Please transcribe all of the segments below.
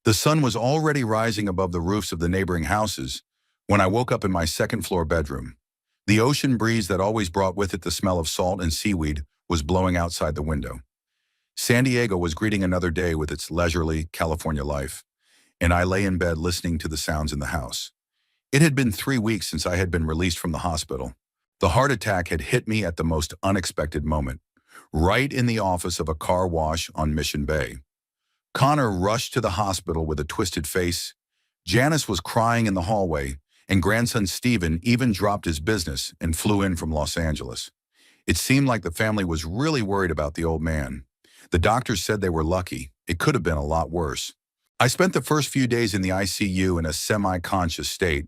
The sun was already rising above the roofs of the neighboring houses when I woke up in my second-floor bedroom. The ocean breeze that always brought with it the smell of salt and seaweed was blowing outside the window. San Diego was greeting another day with its leisurely California life, and I lay in bed listening to the sounds in the house. It had been 3 weeks since I had been released from the hospital. The heart attack had hit me at the most unexpected moment, right in the office of a car wash on Mission Bay. Connor rushed to the hospital with a twisted face. Janice was crying in the hallway, and grandson Stephen even dropped his business and flew in from Los Angeles. It seemed like the family was really worried about the old man. The doctors said they were lucky. It could have been a lot worse. I spent the first few days in the ICU in a semi-conscious state,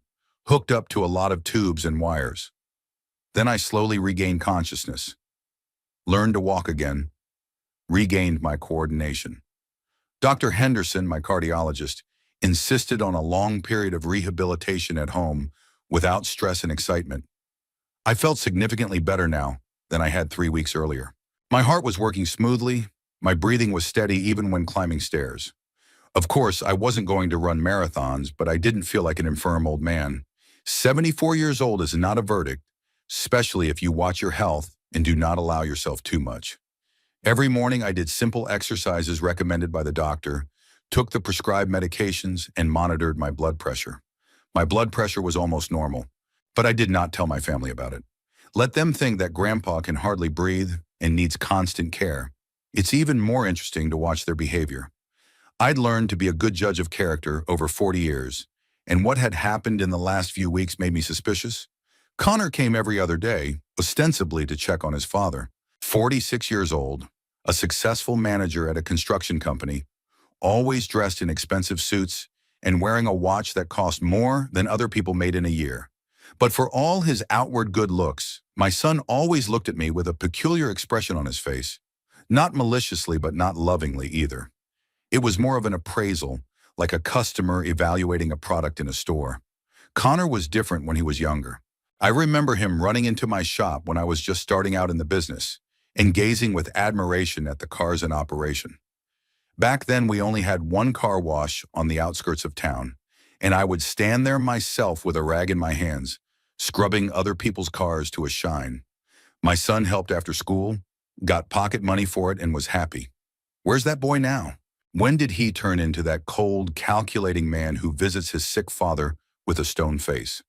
hooked up to a lot of tubes and wires. Then I slowly regained consciousness, learned to walk again, regained my coordination. Dr. Henderson, my cardiologist, insisted on a long period of rehabilitation at home without stress and excitement. I felt significantly better now than I had 3 weeks earlier. My heart was working smoothly, my breathing was steady even when climbing stairs. Of course, I wasn't going to run marathons, but I didn't feel like an infirm old man. 74 years old is not a verdict, especially if you watch your health and do not allow yourself too much. Every morning I did simple exercises recommended by the doctor, took the prescribed medications, and monitored my blood pressure. My blood pressure was almost normal, but I did not tell my family about it. Let them think that grandpa can hardly breathe and needs constant care. It's even more interesting to watch their behavior. I'd learned to be a good judge of character over 40 years, and what had happened in the last few weeks made me suspicious. Connor came every other day, ostensibly to check on his father. 46 years old, a successful manager at a construction company, always dressed in expensive suits and wearing a watch that cost more than other people made in a year. But for all his outward good looks, my son always looked at me with a peculiar expression on his face. Not maliciously, but not lovingly either. It was more of an appraisal, like a customer evaluating a product in a store. Connor was different when he was younger. I remember him running into my shop when I was just starting out in the business and gazing with admiration at the cars in operation. Back then, we only had one car wash on the outskirts of town, and I would stand there myself with a rag in my hands, scrubbing other people's cars to a shine. My son helped after school, got pocket money for it, and was happy. Where's that boy now? When did he turn into that cold, calculating man who visits his sick father with a stone face?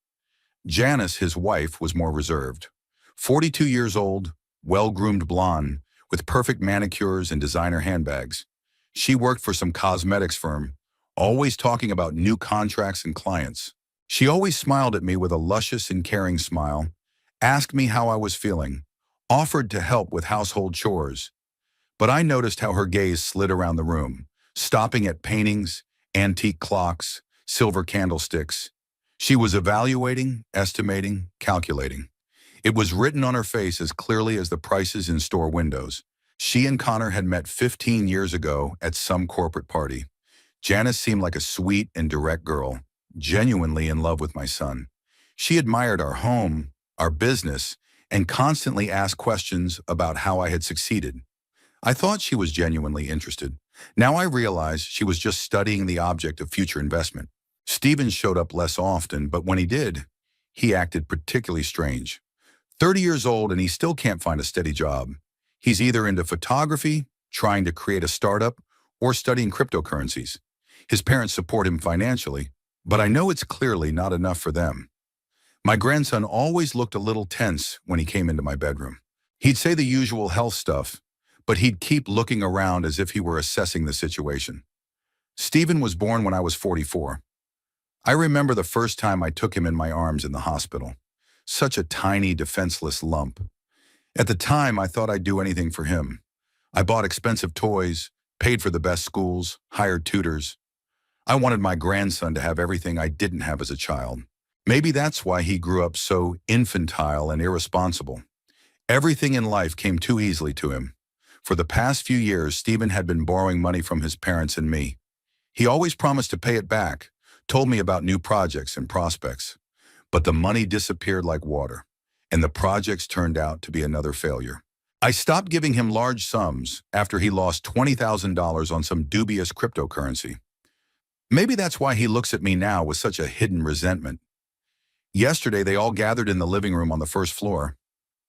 Janice, his wife, was more reserved. 42 years old, well-groomed blonde, with perfect manicures and designer handbags. She worked for some cosmetics firm, always talking about new contracts and clients. She always smiled at me with a luscious and caring smile, asked me how I was feeling, offered to help with household chores. But I noticed how her gaze slid around the room, stopping at paintings, antique clocks, silver candlesticks. She was evaluating, estimating, calculating. It was written on her face as clearly as the prices in store windows. She and Connor had met 15 years ago at some corporate party. Janice seemed like a sweet and direct girl, genuinely in love with my son. She admired our home, our business, and constantly asked questions about how I had succeeded. I thought she was genuinely interested. Now I realize she was just studying the object of future investment. Stephen showed up less often, but when he did, he acted particularly strange. 30 years old and he still can't find a steady job. He's either into photography, trying to create a startup, or studying cryptocurrencies. His parents support him financially, but I know it's clearly not enough for them. My grandson always looked a little tense when he came into my bedroom. He'd say the usual health stuff, but he'd keep looking around as if he were assessing the situation. Stephen was born when I was 44. I remember the first time I took him in my arms in the hospital. Such a tiny, defenseless lump. At the time, I thought I'd do anything for him. I bought expensive toys, paid for the best schools, hired tutors. I wanted my grandson to have everything I didn't have as a child. Maybe that's why he grew up so infantile and irresponsible. Everything in life came too easily to him. For the past few years, Stephen had been borrowing money from his parents and me. He always promised to pay it back, told me about new projects and prospects. But the money disappeared like water, and the projects turned out to be another failure. I stopped giving him large sums after he lost $20,000 on some dubious cryptocurrency. Maybe that's why he looks at me now with such a hidden resentment. Yesterday, they all gathered in the living room on the first floor.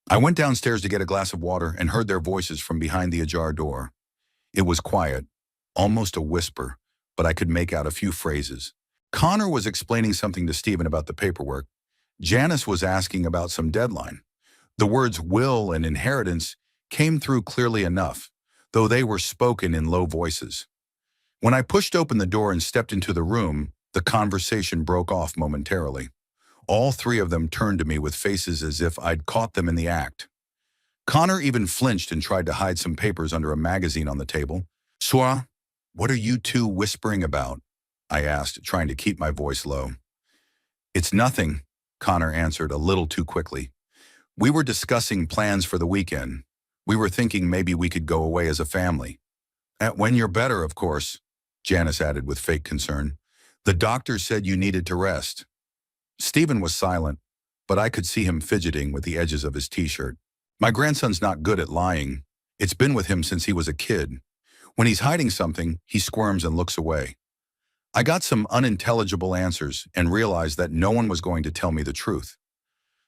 I went downstairs to get a glass of water and heard their voices from behind the ajar door. It was quiet, almost a whisper, but I could make out a few phrases. Connor was explaining something to Stephen about the paperwork. Janice was asking about some deadline. The words will and inheritance came through clearly enough, though they were spoken in low voices. When I pushed open the door and stepped into the room, the conversation broke off momentarily. All three of them turned to me with faces as if I'd caught them in the act. Connor even flinched and tried to hide some papers under a magazine on the table. "Soi, what are you two whispering about?" I asked, trying to keep my voice low. "It's nothing," Connor answered a little too quickly. "We were discussing plans for the weekend. We were thinking maybe we could go away as a family." "When you're better, of course," Janice added with fake concern. "The doctor said you needed to rest." Stephen was silent, but I could see him fidgeting with the edges of his t-shirt. My grandson's not good at lying. It's been with him since he was a kid. When he's hiding something, he squirms and looks away. I got some unintelligible answers and realized that no one was going to tell me the truth.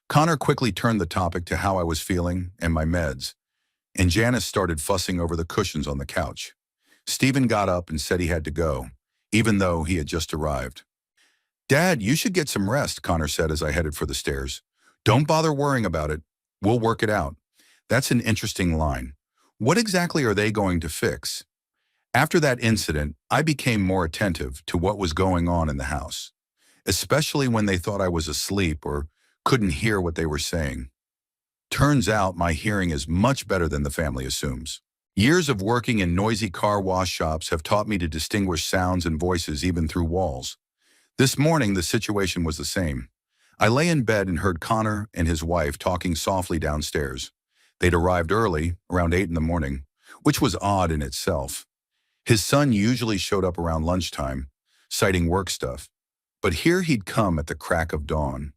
Connor quickly turned the topic to how I was feeling and my meds, and Janice started fussing over the cushions on the couch. Stephen got up and said he had to go, even though he had just arrived. "Dad, you should get some rest," Connor said as I headed for the stairs. "Don't bother worrying about it. We'll work it out." That's an interesting line. What exactly are they going to fix? After that incident, I became more attentive to what was going on in the house, especially when they thought I was asleep or couldn't hear what they were saying. Turns out my hearing is much better than the family assumes. Years of working in noisy car wash shops have taught me to distinguish sounds and voices even through walls. This morning, the situation was the same. I lay in bed and heard Connor and his wife talking softly downstairs. They'd arrived early, around 8 in the morning, which was odd in itself. His son usually showed up around lunchtime, citing work stuff. But here he'd come at the crack of dawn.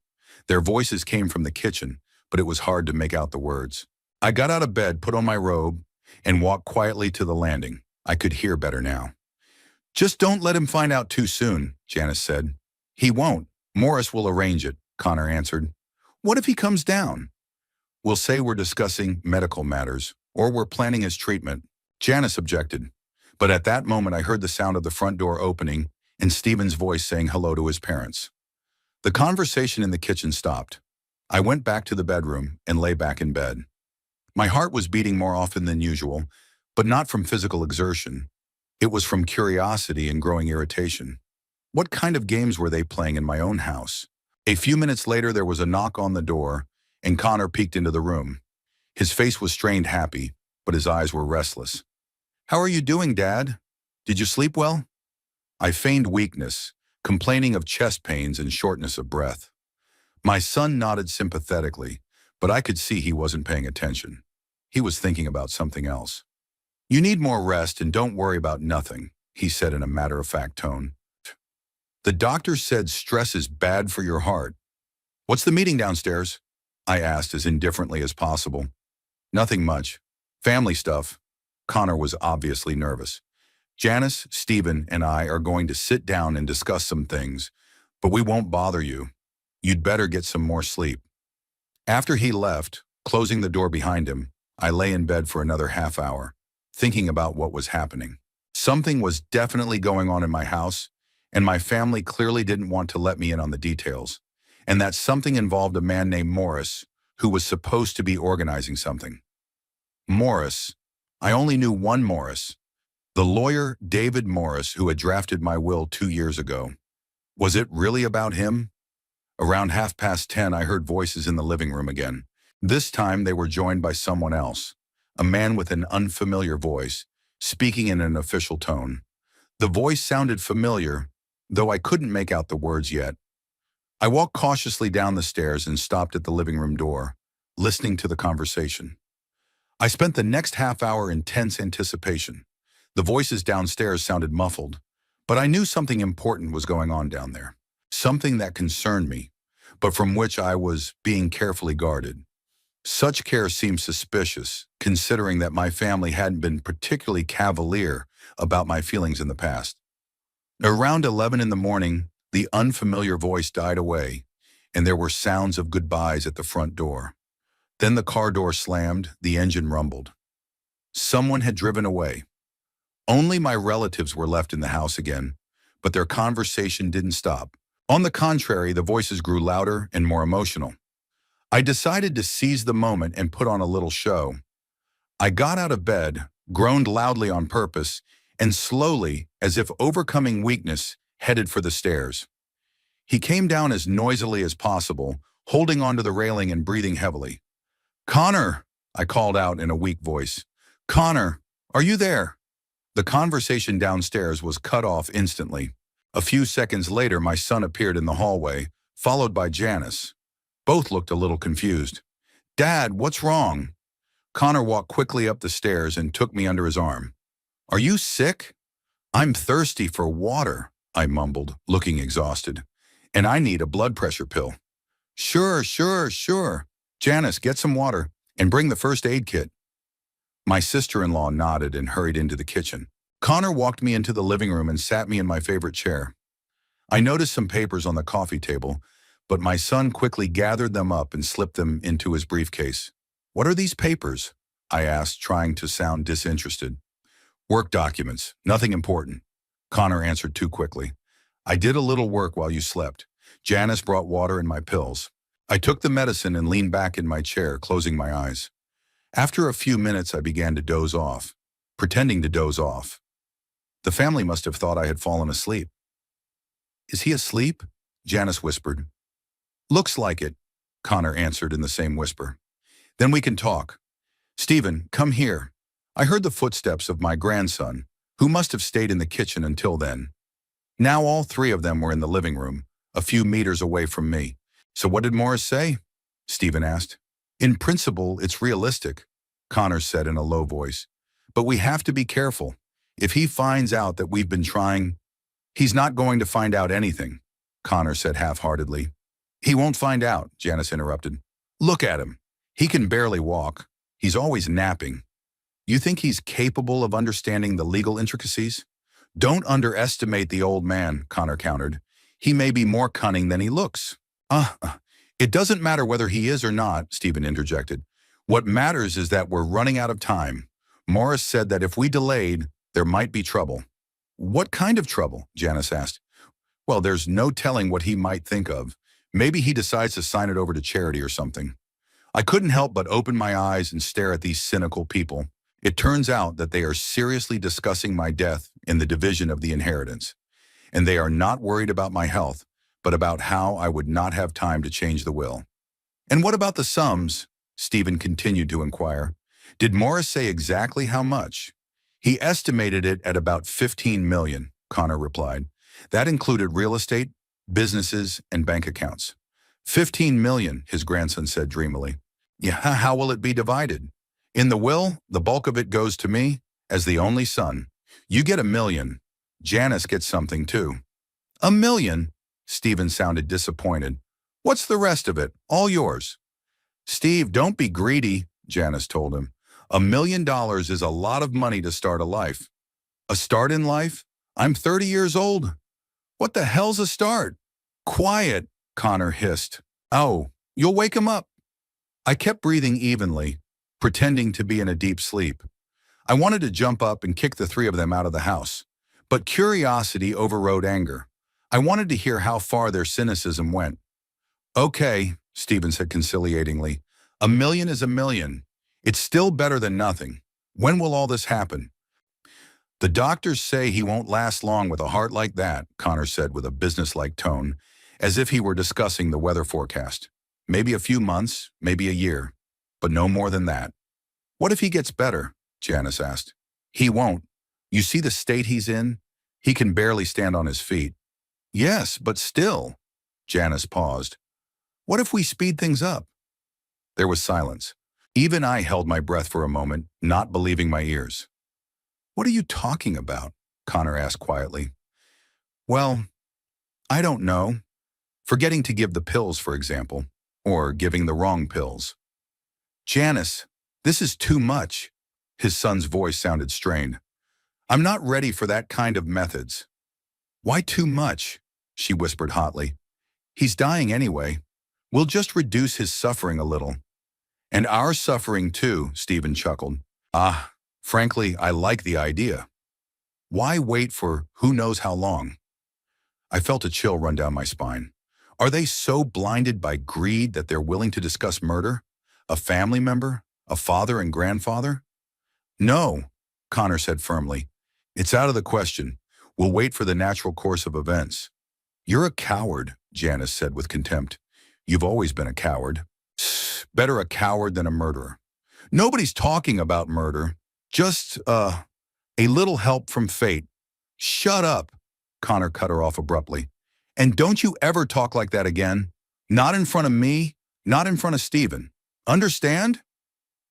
Their voices came from the kitchen, but it was hard to make out the words. I got out of bed, put on my robe, and walked quietly to the landing. I could hear better now. "Just don't let him find out too soon," Janice said. "He won't. Morris will arrange it," Connor answered. "What if he comes down?" "We'll say we're discussing medical matters, or we're planning his treatment," Janice objected. But at that moment I heard the sound of the front door opening and Stephen's voice saying hello to his parents. The conversation in the kitchen stopped. I went back to the bedroom and lay back in bed. My heart was beating more often than usual, but not from physical exertion. It was from curiosity and growing irritation. What kind of games were they playing in my own house? A few minutes later, there was a knock on the door, and Connor peeked into the room. His face was strained happy, but his eyes were restless. "How are you doing, Dad? Did you sleep well?" I feigned weakness, complaining of chest pains and shortness of breath. My son nodded sympathetically, but I could see he wasn't paying attention. He was thinking about something else. "You need more rest and don't worry about nothing," he said in a matter-of-fact tone. "The doctor said stress is bad for your heart." "What's the meeting downstairs?" I asked as indifferently as possible. "Nothing much. Family stuff." Connor was obviously nervous. "Janice, Stephen, and I are going to sit down and discuss some things, but we won't bother you. You'd better get some more sleep." After he left, closing the door behind him, I lay in bed for another half hour, thinking about what was happening. Something was definitely going on in my house, and my family clearly didn't want to let me in on the details. And that something involved a man named Morris, who was supposed to be organizing something. Morris. I only knew one Morris. The lawyer, David Morris, who had drafted my will 2 years ago. Was it really about him? Around 10:30, I heard voices in the living room again. This time they were joined by someone else, a man with an unfamiliar voice, speaking in an official tone. The voice sounded familiar, though I couldn't make out the words yet. I walked cautiously down the stairs and stopped at the living room door, listening to the conversation. I spent the next half hour in tense anticipation. The voices downstairs sounded muffled, but I knew something important was going on down there. Something that concerned me, but from which I was being carefully guarded. Such care seemed suspicious, considering that my family hadn't been particularly cavalier about my feelings in the past. Around 11 in the morning, the unfamiliar voice died away, and there were sounds of goodbyes at the front door. Then the car door slammed, the engine rumbled. Someone had driven away. Only my relatives were left in the house again, but their conversation didn't stop. On the contrary, the voices grew louder and more emotional. I decided to seize the moment and put on a little show. I got out of bed, groaned loudly on purpose, and slowly, as if overcoming weakness, headed for the stairs. He came down as noisily as possible, holding onto the railing and breathing heavily. "Connor!" I called out in a weak voice. "Connor, are you there?" The conversation downstairs was cut off instantly. A few seconds later, my son appeared in the hallway, followed by Janice. Both looked a little confused. "Dad, what's wrong?" Connor walked quickly up the stairs and took me under his arm. "Are you sick?" "I'm thirsty for water," I mumbled, looking exhausted. "And I need a blood pressure pill." Sure. Janice, get some water and bring the first aid kit." My sister-in-law nodded and hurried into the kitchen. Connor walked me into the living room and sat me in my favorite chair. I noticed some papers on the coffee table, but my son quickly gathered them up and slipped them into his briefcase. "What are these papers?" I asked, trying to sound disinterested. "Work documents, nothing important," Connor answered too quickly. "I did a little work while you slept. Janice brought water and my pills. I took the medicine and leaned back in my chair, closing my eyes. After a few minutes, I began to doze off, pretending to doze off. The family must have thought I had fallen asleep. "Is he asleep?" Janice whispered. "Looks like it," Connor answered in the same whisper. "Then we can talk. Stephen, come here." I heard the footsteps of my grandson, who must have stayed in the kitchen until then. Now all three of them were in the living room, a few meters away from me. "So what did Morris say?" Stephen asked. "In principle, it's realistic," Connor said in a low voice. "But we have to be careful. If he finds out that we've been trying—" "He's not going to find out anything," Connor said half-heartedly. "He won't find out," Janice interrupted. "Look at him. He can barely walk. He's always napping. You think he's capable of understanding the legal intricacies?" "Don't underestimate the old man," Connor countered. "He may be more cunning than he looks." It doesn't matter whether he is or not," Stephen interjected. "What matters is that we're running out of time. Morris said that if we delayed, there might be trouble." "What kind of trouble?" Janice asked. "Well, there's no telling what he might think of. Maybe he decides to sign it over to charity or something." I couldn't help but open my eyes and stare at these cynical people. It turns out that they are seriously discussing my death in the division of the inheritance. And they are not worried about my health, but about how I would not have time to change the will. "And what about the sums?" Stephen continued to inquire. "Did Morris say exactly how much?" "He estimated it at about 15 million, Connor replied. "That included real estate, businesses, and bank accounts." 15 million, his grandson said dreamily. "Yeah, how will it be divided?" "In the will, the bulk of it goes to me as the only son. You get 1 million. Janice gets something too." "1 million?" Stephen sounded disappointed. "What's the rest of it? All yours." "Steve, don't be greedy," Janice told him. $1 million is a lot of money to start a life." "A start in life? I'm 30 years old." "What the hell's a start?" "Quiet," Connor hissed. "Oh, you'll wake him up." I kept breathing evenly, pretending to be in a deep sleep. I wanted to jump up and kick the three of them out of the house. But curiosity overrode anger. I wanted to hear how far their cynicism went. "Okay," Stephen said conciliatingly. "1 million is 1 million. It's still better than nothing. When will all this happen?" "The doctors say he won't last long with a heart like that," Connor said with a businesslike tone, as if he were discussing the weather forecast. "Maybe a few months, maybe a year, but no more than that." "What if he gets better?" Janice asked. "He won't. You see the state he's in? He can barely stand on his feet." "Yes, but still." Janice paused. "What if we speed things up?" There was silence. Even I held my breath for a moment, not believing my ears. "What are you talking about?" Connor asked quietly. "Well, I don't know. Forgetting to give the pills, for example, or giving the wrong pills." "Janice, this is too much." His son's voice sounded strained. "I'm not ready for that kind of methods." Why too much? She whispered hotly. He's dying anyway. We'll just reduce his suffering a little. And our suffering too, Stephen chuckled. Ah, frankly, I like the idea. Why wait for who knows how long? I felt a chill run down my spine. Are they so blinded by greed that they're willing to discuss murder? A family member? A father and grandfather? No, Connor said firmly. It's out of the question. We'll wait for the natural course of events. You're a coward, Janice said with contempt. You've always been a coward. Better a coward than a murderer. Nobody's talking about murder. Just, a little help from fate. Shut up, Connor cut her off abruptly. And don't you ever talk like that again. Not in front of me, not in front of Stephen. Understand?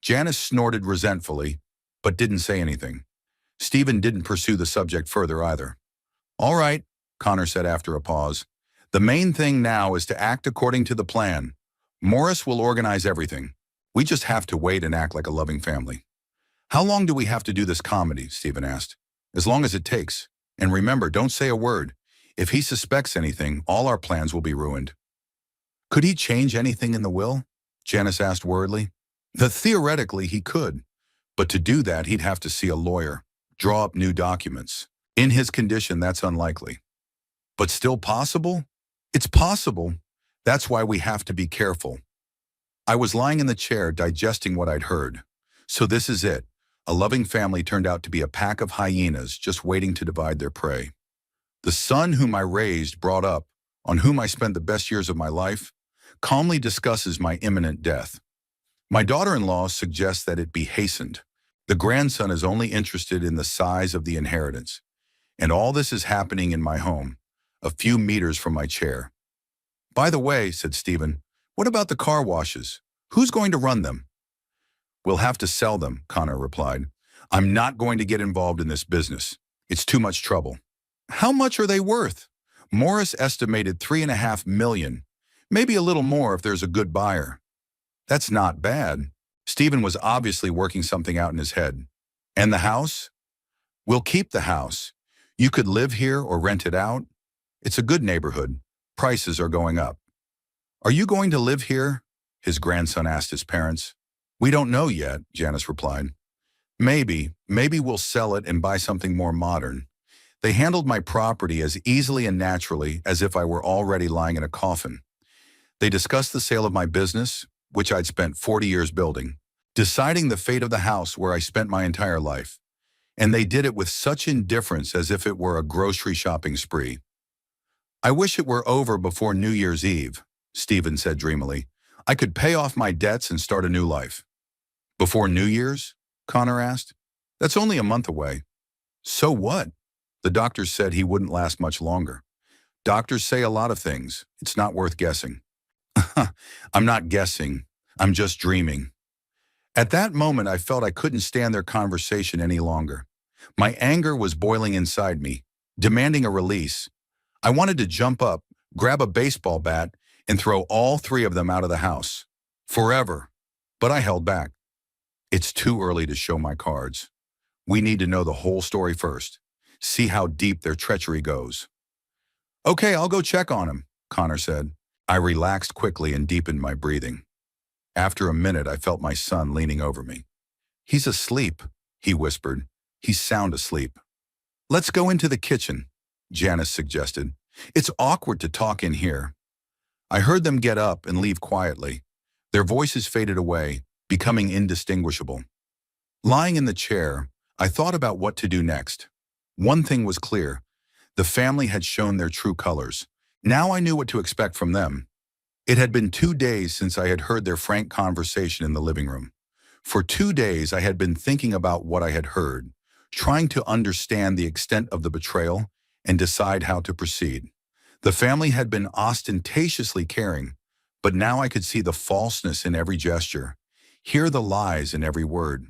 Janice snorted resentfully, but didn't say anything. Stephen didn't pursue the subject further either. All right, Connor said after a pause. The main thing now is to act according to the plan. Morris will organize everything. We just have to wait and act like a loving family. How long do we have to do this comedy? Stephen asked. As long as it takes. And remember, don't say a word. If he suspects anything, all our plans will be ruined. Could he change anything in the will? Janice asked worriedly. Theoretically, he could. But to do that, he'd have to see a lawyer, draw up new documents. In his condition, that's unlikely. But still possible? It's possible. That's why we have to be careful. I was lying in the chair digesting what I'd heard. So this is it. A loving family turned out to be a pack of hyenas just waiting to divide their prey. The son whom I raised, brought up, on whom I spent the best years of my life, calmly discusses my imminent death. My daughter-in-law suggests that it be hastened. The grandson is only interested in the size of the inheritance. And all this is happening in my home, a few meters from my chair. By the way, said Stephen, what about the car washes? Who's going to run them? We'll have to sell them, Connor replied. I'm not going to get involved in this business. It's too much trouble. How much are they worth? Morris estimated $3.5 million, maybe a little more if there's a good buyer. That's not bad. Stephen was obviously working something out in his head. And the house? We'll keep the house. You could live here or rent it out. It's a good neighborhood. Prices are going up. Are you going to live here? His grandson asked his parents. We don't know yet, Janice replied. Maybe we'll sell it and buy something more modern. They handled my property as easily and naturally as if I were already lying in a coffin. They discussed the sale of my business, which I'd spent 40 years building, deciding the fate of the house where I spent my entire life. And they did it with such indifference as if it were a grocery shopping spree. I wish it were over before New Year's Eve, Stephen said dreamily. I could pay off my debts and start a new life. Before New Year's? Connor asked. That's only a month away. So what? The doctors said he wouldn't last much longer. Doctors say a lot of things. It's not worth guessing. I'm not guessing. I'm just dreaming. At that moment, I felt I couldn't stand their conversation any longer. My anger was boiling inside me, demanding a release. I wanted to jump up, grab a baseball bat, and throw all three of them out of the house. Forever. But I held back. It's too early to show my cards. We need to know the whole story first. See how deep their treachery goes. Okay, I'll go check on him, Connor said. I relaxed quickly and deepened my breathing. After a minute, I felt my son leaning over me. He's asleep, he whispered. He's sound asleep. Let's go into the kitchen, Janice suggested. It's awkward to talk in here. I heard them get up and leave quietly. Their voices faded away, becoming indistinguishable. Lying in the chair, I thought about what to do next. One thing was clear. The family had shown their true colors. Now I knew what to expect from them. It had been 2 days since I had heard their frank conversation in the living room. For 2 days, I had been thinking about what I had heard, trying to understand the extent of the betrayal and decide how to proceed. The family had been ostentatiously caring, but now I could see the falseness in every gesture, hear the lies in every word.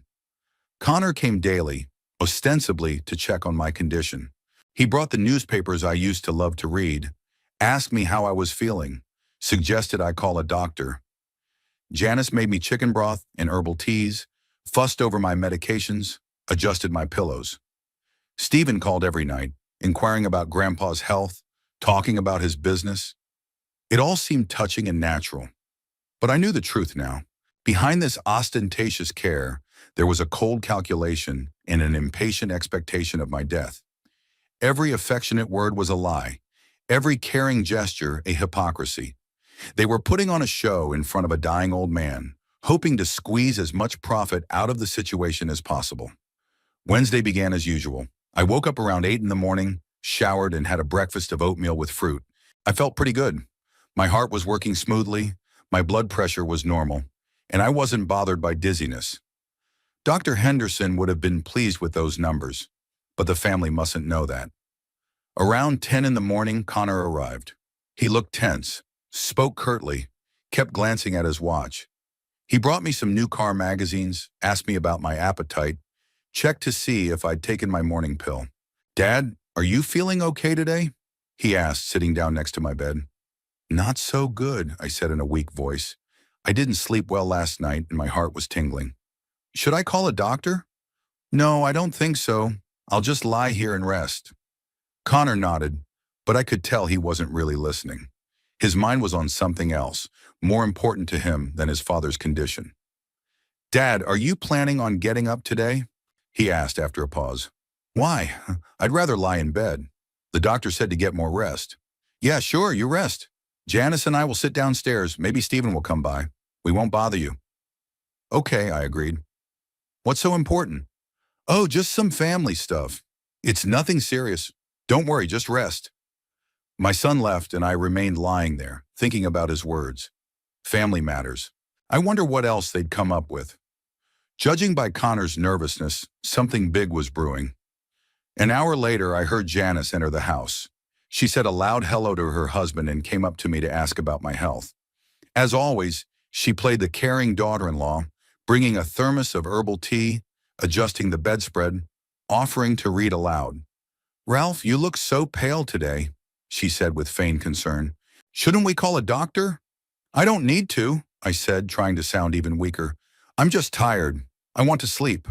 Connor came daily, ostensibly to check on my condition. He brought the newspapers I used to love to read, asked me how I was feeling, suggested I call a doctor. Janice made me chicken broth and herbal teas, fussed over my medications, adjusted my pillows. Stephen called every night, inquiring about Grandpa's health, talking about his business. It all seemed touching and natural. But I knew the truth now. Behind this ostentatious care, there was a cold calculation and an impatient expectation of my death. Every affectionate word was a lie. Every caring gesture a hypocrisy. They were putting on a show in front of a dying old man, hoping to squeeze as much profit out of the situation as possible. Wednesday began as usual. I woke up around 8 in the morning, showered, and had a breakfast of oatmeal with fruit. I felt pretty good. My heart was working smoothly, my blood pressure was normal, and I wasn't bothered by dizziness. Dr. Henderson would have been pleased with those numbers, but the family mustn't know that. Around 10 in the morning, Connor arrived. He looked tense, spoke curtly, kept glancing at his watch. He brought me some new car magazines, asked me about my appetite, checked to see if I'd taken my morning pill. "Dad, are you feeling okay today?" he asked, sitting down next to my bed. "Not so good," I said in a weak voice. "I didn't sleep well last night and my heart was tingling." "Should I call a doctor?" "No, I don't think so. I'll just lie here and rest." Connor nodded, but I could tell he wasn't really listening. His mind was on something else, more important to him than his father's condition. "Dad, are you planning on getting up today?" he asked after a pause. "Why? I'd rather lie in bed. The doctor said to get more rest." "Yeah, sure, you rest. Janice and I will sit downstairs. Maybe Stephen will come by. We won't bother you." "Okay," I agreed. "What's so important?" "Oh, just some family stuff. It's nothing serious. Don't worry, just rest." My son left and I remained lying there, thinking about his words. Family matters. I wonder what else they'd come up with. Judging by Connor's nervousness, something big was brewing. An hour later, I heard Janice enter the house. She said a loud hello to her husband and came up to me to ask about my health. As always, she played the caring daughter-in-law, bringing a thermos of herbal tea, adjusting the bedspread, offering to read aloud. "Ralph, you look so pale today," she said with feigned concern. "Shouldn't we call a doctor?" "I don't need to," I said, trying to sound even weaker. "I'm just tired. I want to sleep."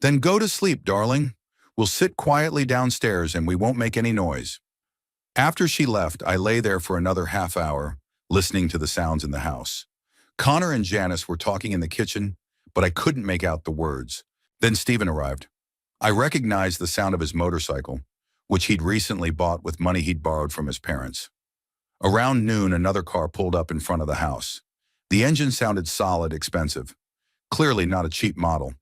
"Then go to sleep, darling. We'll sit quietly downstairs and we won't make any noise." After she left, I lay there for another half hour, listening to the sounds in the house. Connor and Janice were talking in the kitchen, but I couldn't make out the words. Then Stephen arrived. I recognized the sound of his motorcycle, which he'd recently bought with money he'd borrowed from his parents. Around noon, another car pulled up in front of the house. The engine sounded solid, expensive. Clearly not a cheap model.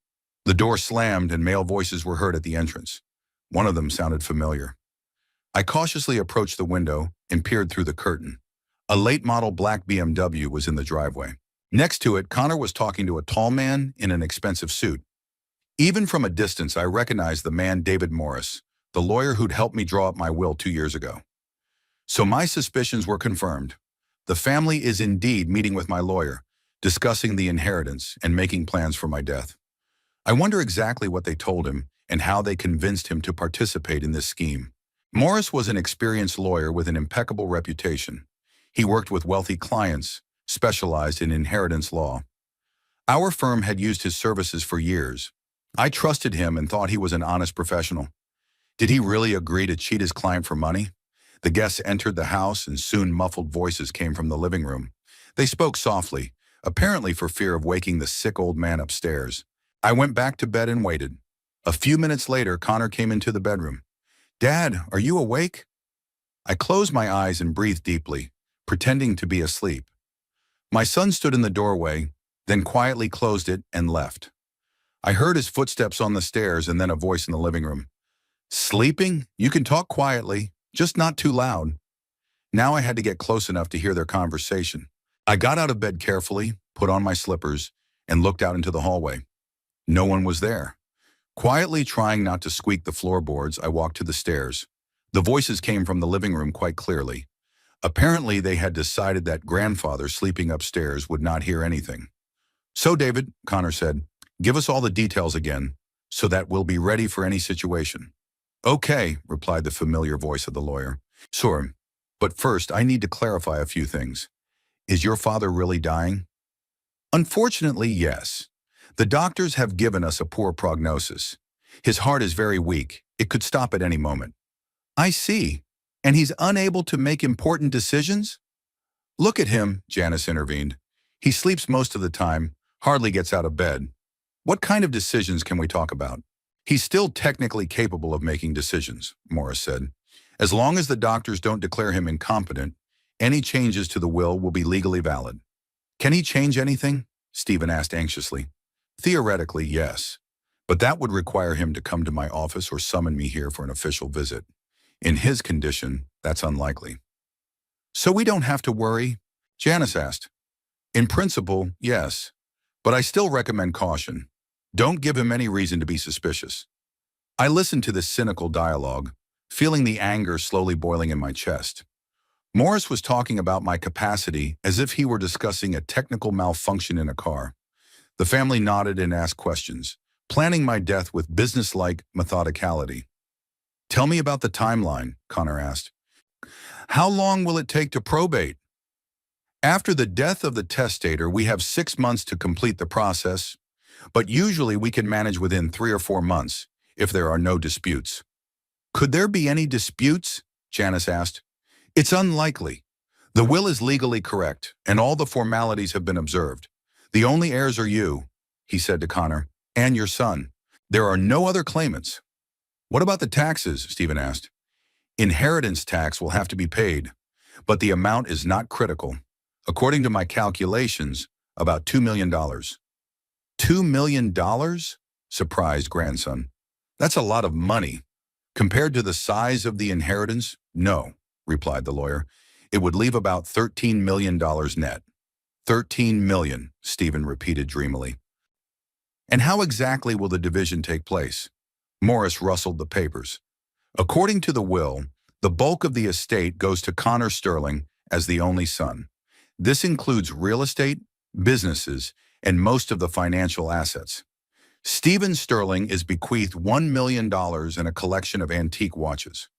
The door slammed and male voices were heard at the entrance. One of them sounded familiar. I cautiously approached the window and peered through the curtain. A late-model black BMW was in the driveway. Next to it, Connor was talking to a tall man in an expensive suit. Even from a distance, I recognized the man David Morris, the lawyer who'd helped me draw up my will 2 years ago. So my suspicions were confirmed. The family is indeed meeting with my lawyer, discussing the inheritance and making plans for my death. I wonder exactly what they told him and how they convinced him to participate in this scheme. Morris was an experienced lawyer with an impeccable reputation. He worked with wealthy clients, specialized in inheritance law. Our firm had used his services for years. I trusted him and thought he was an honest professional. Did he really agree to cheat his client for money? The guests entered the house and soon muffled voices came from the living room. They spoke softly, apparently for fear of waking the sick old man upstairs. I went back to bed and waited. A few minutes later, Connor came into the bedroom. "Dad, are you awake?" I closed my eyes and breathed deeply, pretending to be asleep. My son stood in the doorway, then quietly closed it and left. I heard his footsteps on the stairs and then a voice in the living room. "Sleeping? You can talk quietly, just not too loud." Now I had to get close enough to hear their conversation. I got out of bed carefully, put on my slippers, and looked out into the hallway. No one was there. Quietly trying not to squeak the floorboards, I walked to the stairs. The voices came from the living room quite clearly. Apparently, they had decided that grandfather sleeping upstairs would not hear anything. "So, David," Connor said, "give us all the details again, so that we'll be ready for any situation." "Okay," replied the familiar voice of the lawyer. "Sure, but first I need to clarify a few things. Is your father really dying?" "Unfortunately, yes. The doctors have given us a poor prognosis. His heart is very weak. It could stop at any moment." I see. And he's unable to make important decisions? Look at him, Janice intervened. He sleeps most of the time, hardly gets out of bed. What kind of decisions can we talk about? He's still technically capable of making decisions, Morris said. As long as the doctors don't declare him incompetent, any changes to the will be legally valid. Can he change anything? Stephen asked anxiously. Theoretically, yes. But that would require him to come to my office or summon me here for an official visit. In his condition, that's unlikely. So we don't have to worry? Janice asked. In principle, yes. But I still recommend caution. Don't give him any reason to be suspicious. I listened to this cynical dialogue, feeling the anger slowly boiling in my chest. Morris was talking about my capacity as if he were discussing a technical malfunction in a car. The family nodded and asked questions, planning my death with businesslike methodicality. Tell me about the timeline, Connor asked. How long will it take to probate? After the death of the testator, we have 6 months to complete the process, but usually we can manage within 3 or 4 months if there are no disputes. Could there be any disputes? Janice asked. It's unlikely. The will is legally correct, and all the formalities have been observed. The only heirs are you, he said to Connor, and your son. There are no other claimants. What about the taxes? Stephen asked. Inheritance tax will have to be paid, but the amount is not critical. According to my calculations, about $2 million. $2 million? Surprised grandson. That's a lot of money. Compared to the size of the inheritance, no, replied the lawyer. It would leave about $13 million net. $13 million, Stephen repeated dreamily. And how exactly will the division take place? Morris rustled the papers. According to the will, the bulk of the estate goes to Connor Sterling as the only son. This includes real estate, businesses, and most of the financial assets. Stephen Sterling is bequeathed $1 million and a collection of antique watches.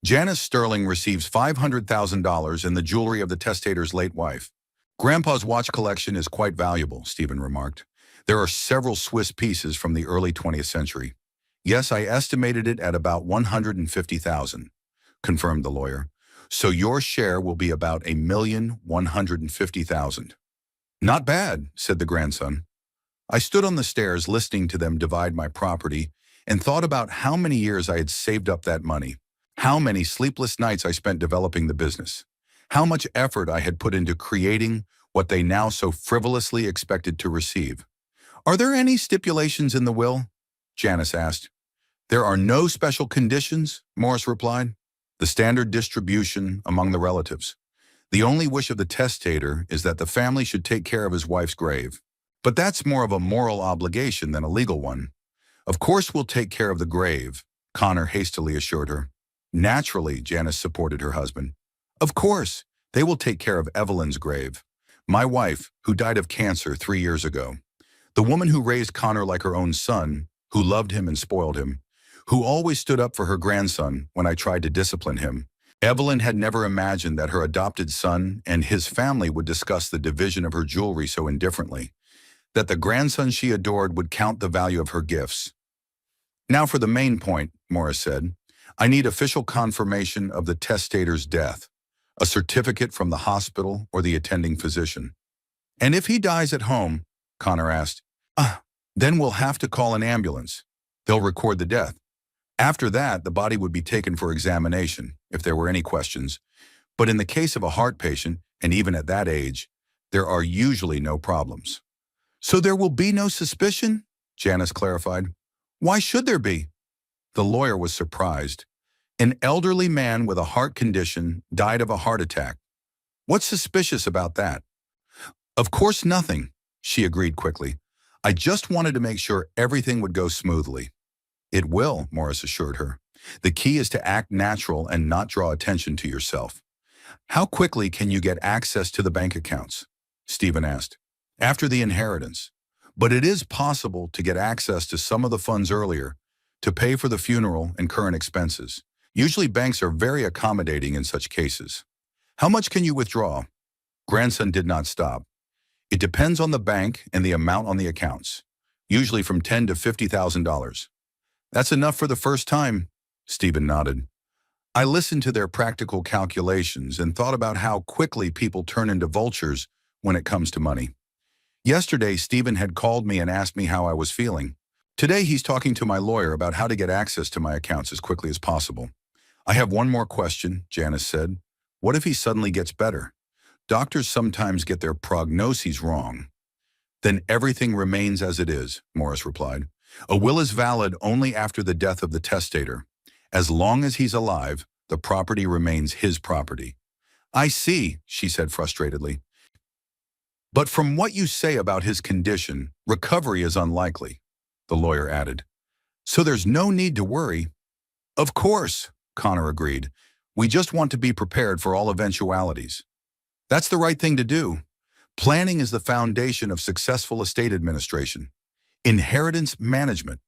Janice Sterling receives $500,000 in the jewelry of the testator's late wife. Grandpa's watch collection is quite valuable, Stephen remarked. There are several Swiss pieces from the early 20th century. Yes, I estimated it at about $150,000, confirmed the lawyer. So your share will be about $1,150,000. Not bad, said the grandson. I stood on the stairs listening to them divide my property and thought about how many years I had saved up that money, how many sleepless nights I spent developing the business, how much effort I had put into creating what they now so frivolously expected to receive. Are there any stipulations in the will? Janice asked. There are no special conditions, Morris replied. The standard distribution among the relatives. The only wish of the testator is that the family should take care of his wife's grave. But that's more of a moral obligation than a legal one. Of course we'll take care of the grave, Connor hastily assured her. Naturally, Janice supported her husband. Of course, they will take care of Evelyn's grave. My wife, who died of cancer 3 years ago. The woman who raised Connor like her own son, who loved him and spoiled him, who always stood up for her grandson when I tried to discipline him. Evelyn had never imagined that her adopted son and his family would discuss the division of her jewelry so indifferently, that the grandson she adored would count the value of her gifts. Now for the main point, Morris said. I need official confirmation of the testator's death, a certificate from the hospital or the attending physician. And if he dies at home, Connor asked, then we'll have to call an ambulance. They'll record the death. After that, the body would be taken for examination, if there were any questions. But in the case of a heart patient, and even at that age, there are usually no problems. So there will be no suspicion? Janice clarified. Why should there be? The lawyer was surprised. An elderly man with a heart condition died of a heart attack. What's suspicious about that? Of course nothing, she agreed quickly. I just wanted to make sure everything would go smoothly. It will, Morris assured her. The key is to act natural and not draw attention to yourself. How quickly can you get access to the bank accounts? Stephen asked. After the inheritance. But it is possible to get access to some of the funds earlier, to pay for the funeral and current expenses. Usually banks are very accommodating in such cases. How much can you withdraw? Grandson did not stop. It depends on the bank and the amount on the accounts, usually from $10,000 to $50,000. That's enough for the first time, Stephen nodded. I listened to their practical calculations and thought about how quickly people turn into vultures when it comes to money. Yesterday, Stephen had called me and asked me how I was feeling. Today, he's talking to my lawyer about how to get access to my accounts as quickly as possible. I have one more question, Janice said. What if he suddenly gets better? Doctors sometimes get their prognoses wrong. Then everything remains as it is, Morris replied. A will is valid only after the death of the testator. As long as he's alive, the property remains his property. I see, she said frustratedly. But from what you say about his condition, recovery is unlikely, the lawyer added. So there's no need to worry. Of course, Connor agreed. We just want to be prepared for all eventualities. That's the right thing to do. Planning is the foundation of successful estate administration. Inheritance management.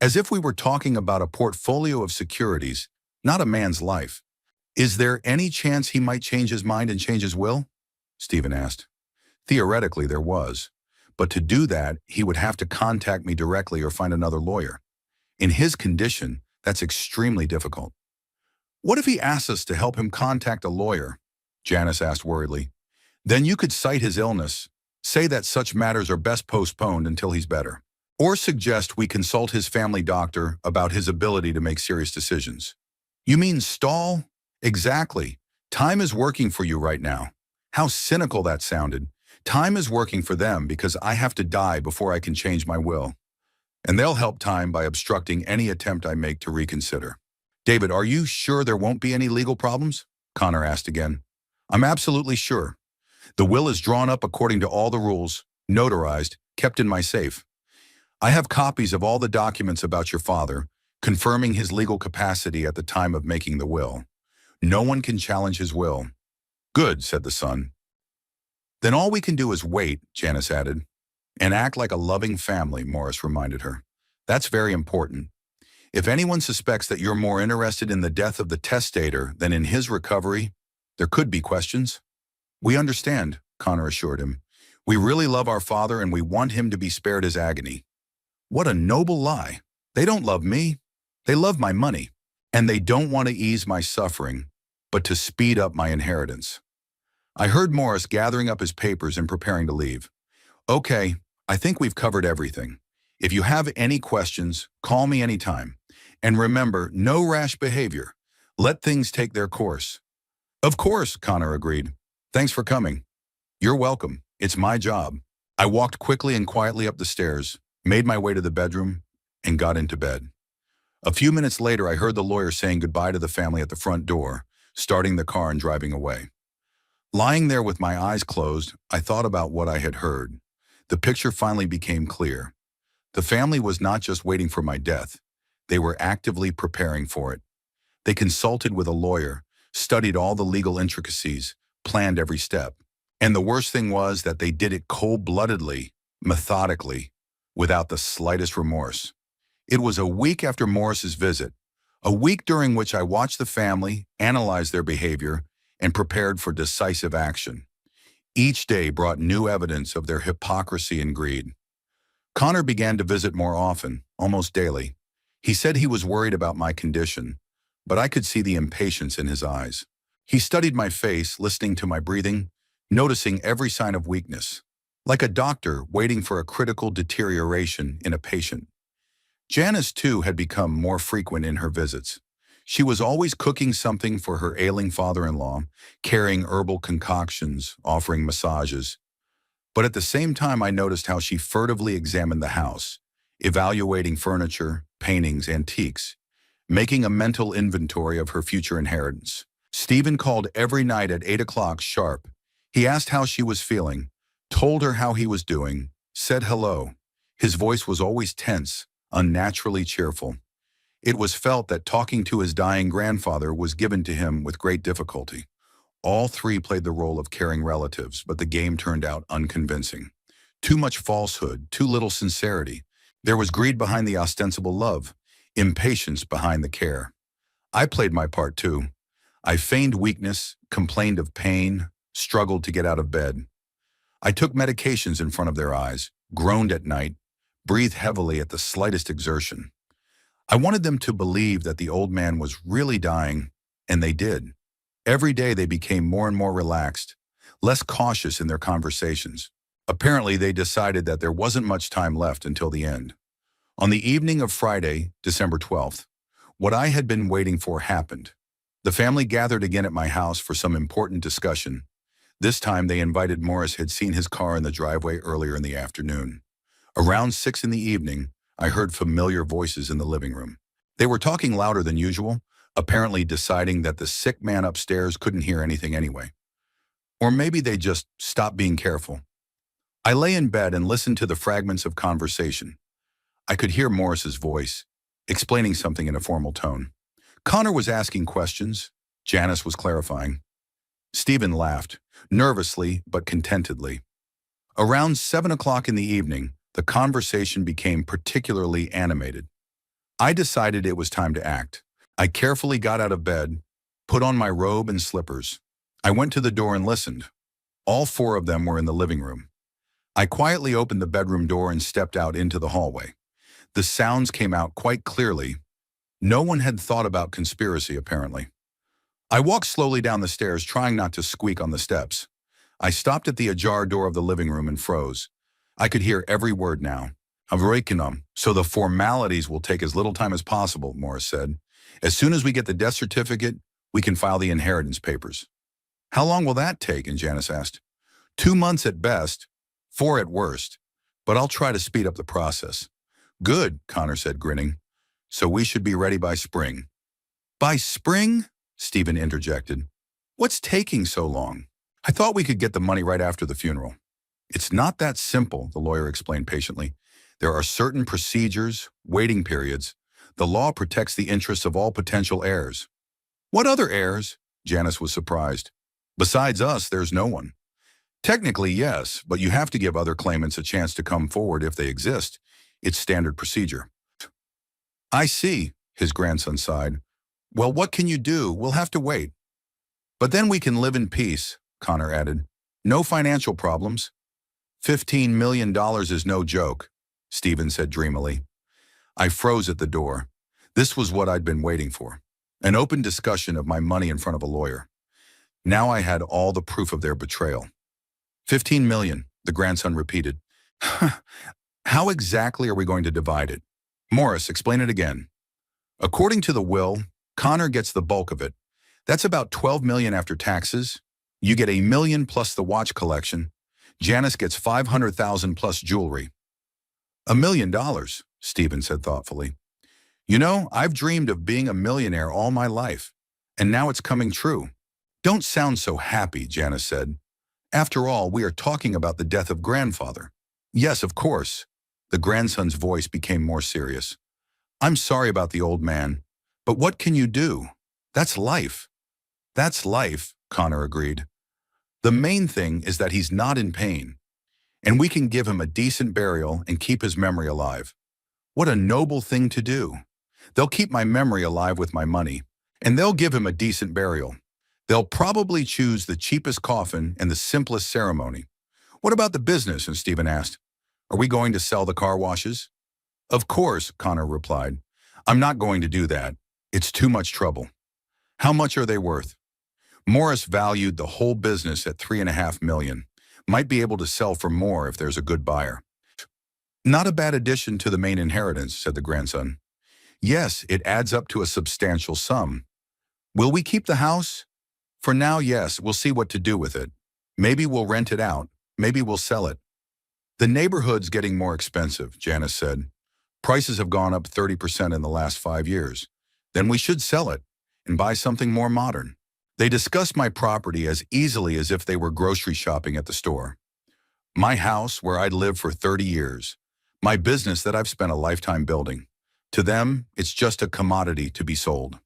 As if we were talking about a portfolio of securities, not a man's life. Is there any chance he might change his mind and change his will? Stephen asked. Theoretically, there was. But to do that, he would have to contact me directly or find another lawyer. In his condition, that's extremely difficult. What if he asks us to help him contact a lawyer? Janice asked worriedly. Then you could cite his illness, say that such matters are best postponed until he's better, or suggest we consult his family doctor about his ability to make serious decisions. You mean stall? Exactly. Time is working for you right now. How cynical that sounded. Time is working for them because I have to die before I can change my will. And they'll help time by obstructing any attempt I make to reconsider. David, are you sure there won't be any legal problems? Connor asked again. I'm absolutely sure. The will is drawn up according to all the rules, notarized, kept in my safe. I have copies of all the documents about your father, confirming his legal capacity at the time of making the will. No one can challenge his will. Good, said the son. Then all we can do is wait, Janice added. And act like a loving family, Morris reminded her. That's very important. If anyone suspects that you're more interested in the death of the testator than in his recovery, there could be questions. We understand, Connor assured him. We really love our father and we want him to be spared his agony. What a noble lie. They don't love me. They love my money. And they don't want to ease my suffering, but to speed up my inheritance. I heard Morris gathering up his papers and preparing to leave. Okay, I think we've covered everything. If you have any questions, call me anytime. And remember, no rash behavior. Let things take their course. Of course, Connor agreed. Thanks for coming. You're welcome. It's my job. I walked quickly and quietly up the stairs, made my way to the bedroom, and got into bed. A few minutes later, I heard the lawyer saying goodbye to the family at the front door, starting the car and driving away. Lying there with my eyes closed, I thought about what I had heard. The picture finally became clear. The family was not just waiting for my death. They were actively preparing for it. They consulted with a lawyer, studied all the legal intricacies, planned every step. And the worst thing was that they did it cold-bloodedly, methodically, without the slightest remorse. It was a week after Morris's visit, a week during which I watched the family, analyzed their behavior, and prepared for decisive action. Each day brought new evidence of their hypocrisy and greed. Connor began to visit more often, almost daily. He said he was worried about my condition, but I could see the impatience in his eyes. He studied my face, listening to my breathing, noticing every sign of weakness, like a doctor waiting for a critical deterioration in a patient. Janice, too, had become more frequent in her visits. She was always cooking something for her ailing father-in-law, carrying herbal concoctions, offering massages. But at the same time, I noticed how she furtively examined the house, evaluating furniture, paintings, antiques, making a mental inventory of her future inheritance. Stephen called every night at 8 o'clock sharp. He asked how she was feeling, told her how he was doing, said hello. His voice was always tense, unnaturally cheerful. It was felt that talking to his dying grandfather was given to him with great difficulty. All three played the role of caring relatives, but the game turned out unconvincing. Too much falsehood, too little sincerity. There was greed behind the ostensible love, impatience behind the care. I played my part too. I feigned weakness, complained of pain, struggled to get out of bed. I took medications in front of their eyes, groaned at night, breathed heavily at the slightest exertion. I wanted them to believe that the old man was really dying And they did. Every day they became more and more relaxed, less cautious in their conversations. Apparently, they decided that there wasn't much time left until the end. On the evening of Friday, December 12th, what I had been waiting for happened. The family gathered again at my house for some important discussion. This time they invited Morris had seen his car in the driveway earlier in the afternoon. Around 6 in the evening, I heard familiar voices in the living room. They were talking louder than usual, apparently deciding that the sick man upstairs couldn't hear anything anyway. Or maybe they just stopped being careful. I lay in bed and listened to the fragments of conversation. I could hear Morris's voice, explaining something in a formal tone. Connor was asking questions. Janice was clarifying. Stephen laughed, nervously but contentedly. Around 7 o'clock in the evening, the conversation became particularly animated. I decided it was time to act. I carefully got out of bed, put on my robe and slippers. I went to the door and listened. All 4 of them were in the living room. I quietly opened the bedroom door and stepped out into the hallway. The sounds came out quite clearly. No one had thought about conspiracy, apparently. I walked slowly down the stairs, trying not to squeak on the steps. I stopped at the ajar door of the living room and froze. I could hear every word now. So the formalities will take as little time as possible, Morris said. As soon as we get the death certificate, we can file the inheritance papers. How long will that take? And Janice asked. 2 months at best, 4 at worst, but I'll try to speed up the process. Good, Connor said, grinning. So we should be ready by spring. By spring? Stephen interjected. What's taking so long? I thought we could get the money right after the funeral. It's not that simple, the lawyer explained patiently. There are certain procedures, waiting periods. The law protects the interests of all potential heirs. What other heirs? Janice was surprised. Besides us, there's no one. Technically, yes, but you have to give other claimants a chance to come forward if they exist. It's standard procedure. I see, his grandson sighed. Well, what can you do? We'll have to wait. But then we can live in peace, Connor added. No financial problems. $15 million is no joke, Stephen said dreamily. I froze at the door. This was what I'd been waiting for. An open discussion of my money in front of a lawyer. Now I had all the proof of their betrayal. 15 million, the grandson repeated. How exactly are we going to divide it? Morris, explain it again. According to the will, Connor gets the bulk of it. That's about 12 million after taxes. You get $1 million plus the watch collection. Janice gets 500,000 plus jewelry. $1 million, Stephen said thoughtfully. You know, I've dreamed of being a millionaire all my life, and now it's coming true. Don't sound so happy, Janice said. After all, we are talking about the death of grandfather. Yes, of course. The grandson's voice became more serious. I'm sorry about the old man, but what can you do? That's life. That's life, Connor agreed. The main thing is that he's not in pain, and we can give him a decent burial and keep his memory alive. What a noble thing to do. They'll keep my memory alive with my money, and they'll give him a decent burial. They'll probably choose the cheapest coffin and the simplest ceremony. What about the business? And Stephen asked. Are we going to sell the car washes? Of course, Connor replied. I'm not going to do that. It's too much trouble. How much are they worth? Morris valued the whole business at $3.5 million. Might be able to sell for more if there's a good buyer. Not a bad addition to the main inheritance, said the grandson. Yes, it adds up to a substantial sum. Will we keep the house? For now, yes, we'll see what to do with it. Maybe we'll rent it out. Maybe we'll sell it. The neighborhood's getting more expensive, Janice said. Prices have gone up 30% in the last 5 years. Then we should sell it and buy something more modern. They discussed my property as easily as if they were grocery shopping at the store. My house, where I'd lived for 30 years. My business that I've spent a lifetime building. To them, it's just a commodity to be sold.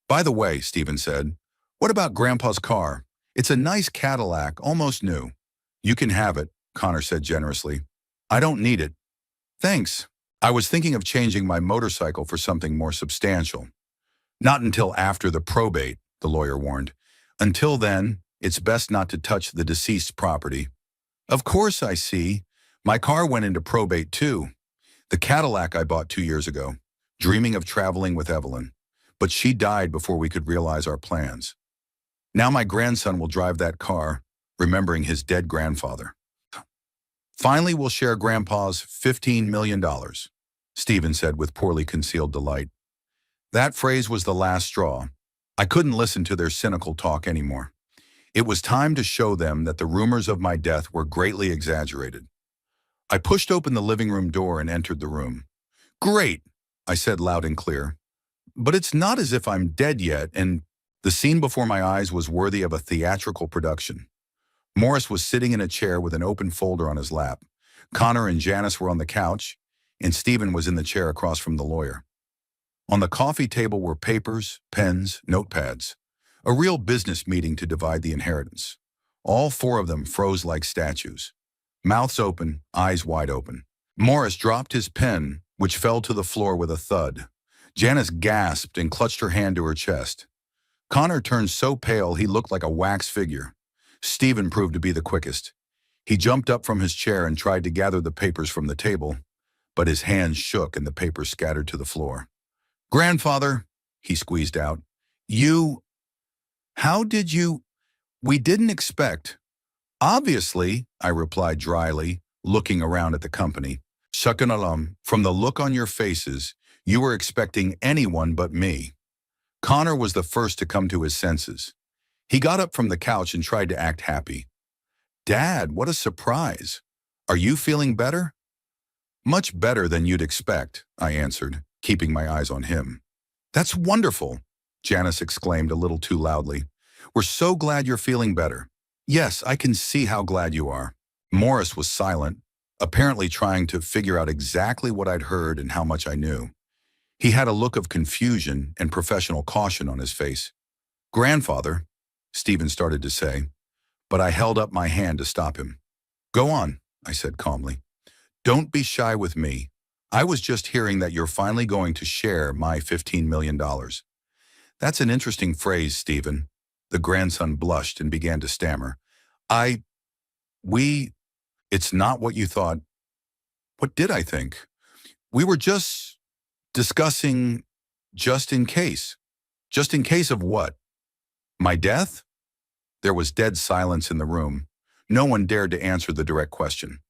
By the way, Stephen said, what about Grandpa's car? It's a nice Cadillac, almost new. You can have it, Connor said generously. I don't need it. Thanks. I was thinking of changing my motorcycle for something more substantial. Not until after the probate, the lawyer warned. Until then, it's best not to touch the deceased's property. Of course I see. My car went into probate too. The Cadillac I bought 2 years ago, dreaming of traveling with Evelyn. but she died before we could realize our plans. Now my grandson will drive that car, remembering his dead grandfather. Finally, we'll share Grandpa's $15 million, Stephen said with poorly concealed delight. That phrase was the last straw. I couldn't listen to their cynical talk anymore. It was time to show them that the rumors of my death were greatly exaggerated. I pushed open the living room door and entered the room. Great, I said loud and clear. But it's not as if I'm dead yet, and the scene before my eyes was worthy of a theatrical production. Morris was sitting in a chair with an open folder on his lap. Connor and Janice were on the couch, and Stephen was in the chair across from the lawyer. On the coffee table were papers, pens, notepads. A real business meeting to divide the inheritance. All four of them froze like statues. Mouths open, eyes wide open. Morris dropped his pen, which fell to the floor with a thud. Janice gasped and clutched her hand to her chest. Connor turned so pale he looked like a wax figure. Stephen proved to be the quickest. He jumped up from his chair and tried to gather the papers from the table, but his hands shook and the papers scattered to the floor. Grandfather, he squeezed out, how did you? We didn't expect. Obviously, I replied dryly, looking around at the company. Shakanalam, from the look on your faces, you were expecting anyone but me. Connor was the first to come to his senses. He got up from the couch and tried to act happy. Dad, what a surprise. Are you feeling better? Much better than you'd expect, I answered, keeping my eyes on him. That's wonderful, Janice exclaimed a little too loudly. We're so glad you're feeling better. Yes, I can see how glad you are. Morris was silent, apparently trying to figure out exactly what I'd heard and how much I knew. He had a look of confusion and professional caution on his face. Grandfather, Stephen started to say, but I held up my hand to stop him. Go on, I said calmly. Don't be shy with me. I was just hearing that you're finally going to share my $15 million. That's an interesting phrase, Stephen. The grandson blushed and began to stammer. It's not what you thought. What did I think? We were just discussing just in case. Just in case of what? My death? There was dead silence in the room. No one dared to answer the direct question.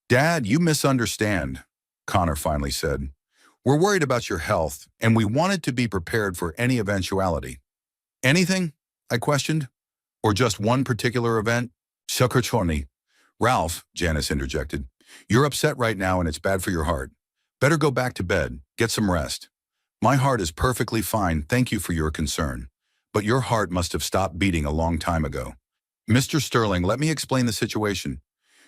Dad, you misunderstand, Connor finally said. We're worried about your health, and we wanted to be prepared for any eventuality. Anything? I questioned. Or just one particular event? Shakarchoni. Ralph, Janice interjected. You're upset right now and it's bad for your heart. Better go back to bed, get some rest. My heart is perfectly fine, thank you for your concern. But your heart must have stopped beating a long time ago. Mr. Sterling, let me explain the situation.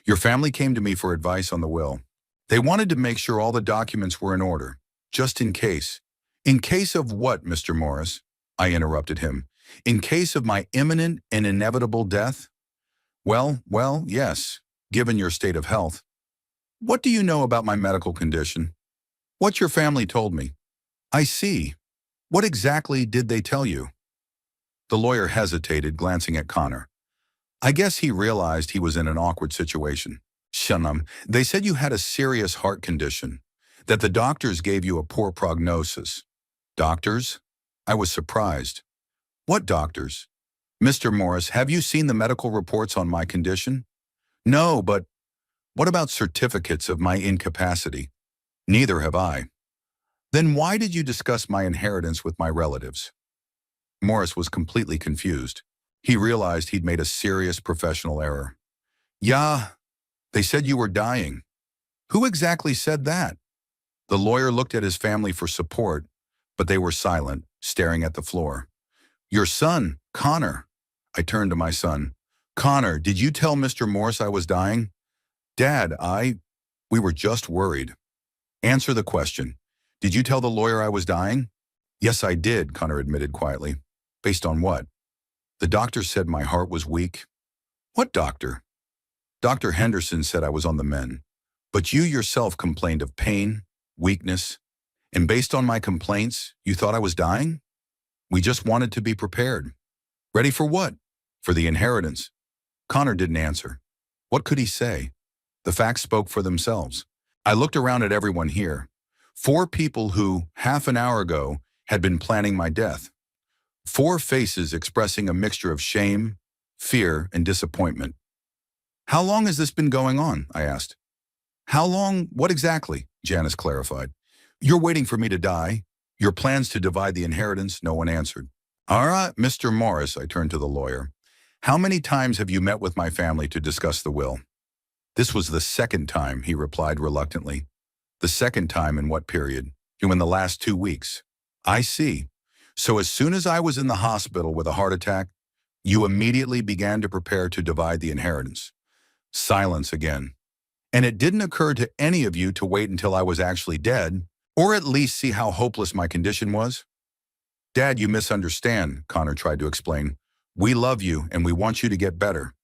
Your family came to me for advice on the will. They wanted to make sure all the documents were in order, just in case. In case of what, Mr. Morris? I interrupted him. In case of my imminent and inevitable death? Well, yes, given your state of health. What do you know about my medical condition? What your family told me. I see. What exactly did they tell you? The lawyer hesitated, glancing at Connor. I guess he realized he was in an awkward situation. Shanam, they said you had a serious heart condition, that the doctors gave you a poor prognosis. Doctors? I was surprised. What doctors? Mr. Morris, have you seen the medical reports on my condition? No, but what about certificates of my incapacity? Neither have I. Then why did you discuss my inheritance with my relatives? Morris was completely confused. He realized he'd made a serious professional error. Yeah, they said you were dying. Who exactly said that? The lawyer looked at his family for support, but they were silent, staring at the floor. Your son, Connor. I turned to my son. Connor, did you tell Mr. Morris I was dying? Dad, we were just worried. Answer the question. Did you tell the lawyer I was dying? Yes, I did, Connor admitted quietly. Based on what? The doctor said my heart was weak. What doctor? Dr. Henderson said I was on the mend. But you yourself complained of pain, weakness, and based on my complaints, you thought I was dying? We just wanted to be prepared. Ready for what? For the inheritance. Connor didn't answer. What could he say? The facts spoke for themselves. I looked around at everyone here. 4 people who, half an hour ago, had been planning my death. 4 faces expressing a mixture of shame, fear, and disappointment. "How long has this been going on?" I asked. "How long? What exactly?" Janice clarified. "You're waiting for me to die? Your plans to divide the inheritance?" No one answered. "All right, Mr. Morris," I turned to the lawyer. "How many times have you met with my family to discuss the will?" "This was the second time," he replied reluctantly. "The second time in what period?" "In the last 2 weeks." "I see. So as soon as I was in the hospital with a heart attack, you immediately began to prepare to divide the inheritance." Silence again. "And it didn't occur to any of you to wait until I was actually dead, or at least see how hopeless my condition was?" "Dad, you misunderstand," Connor tried to explain. "We love you and we want you to get better."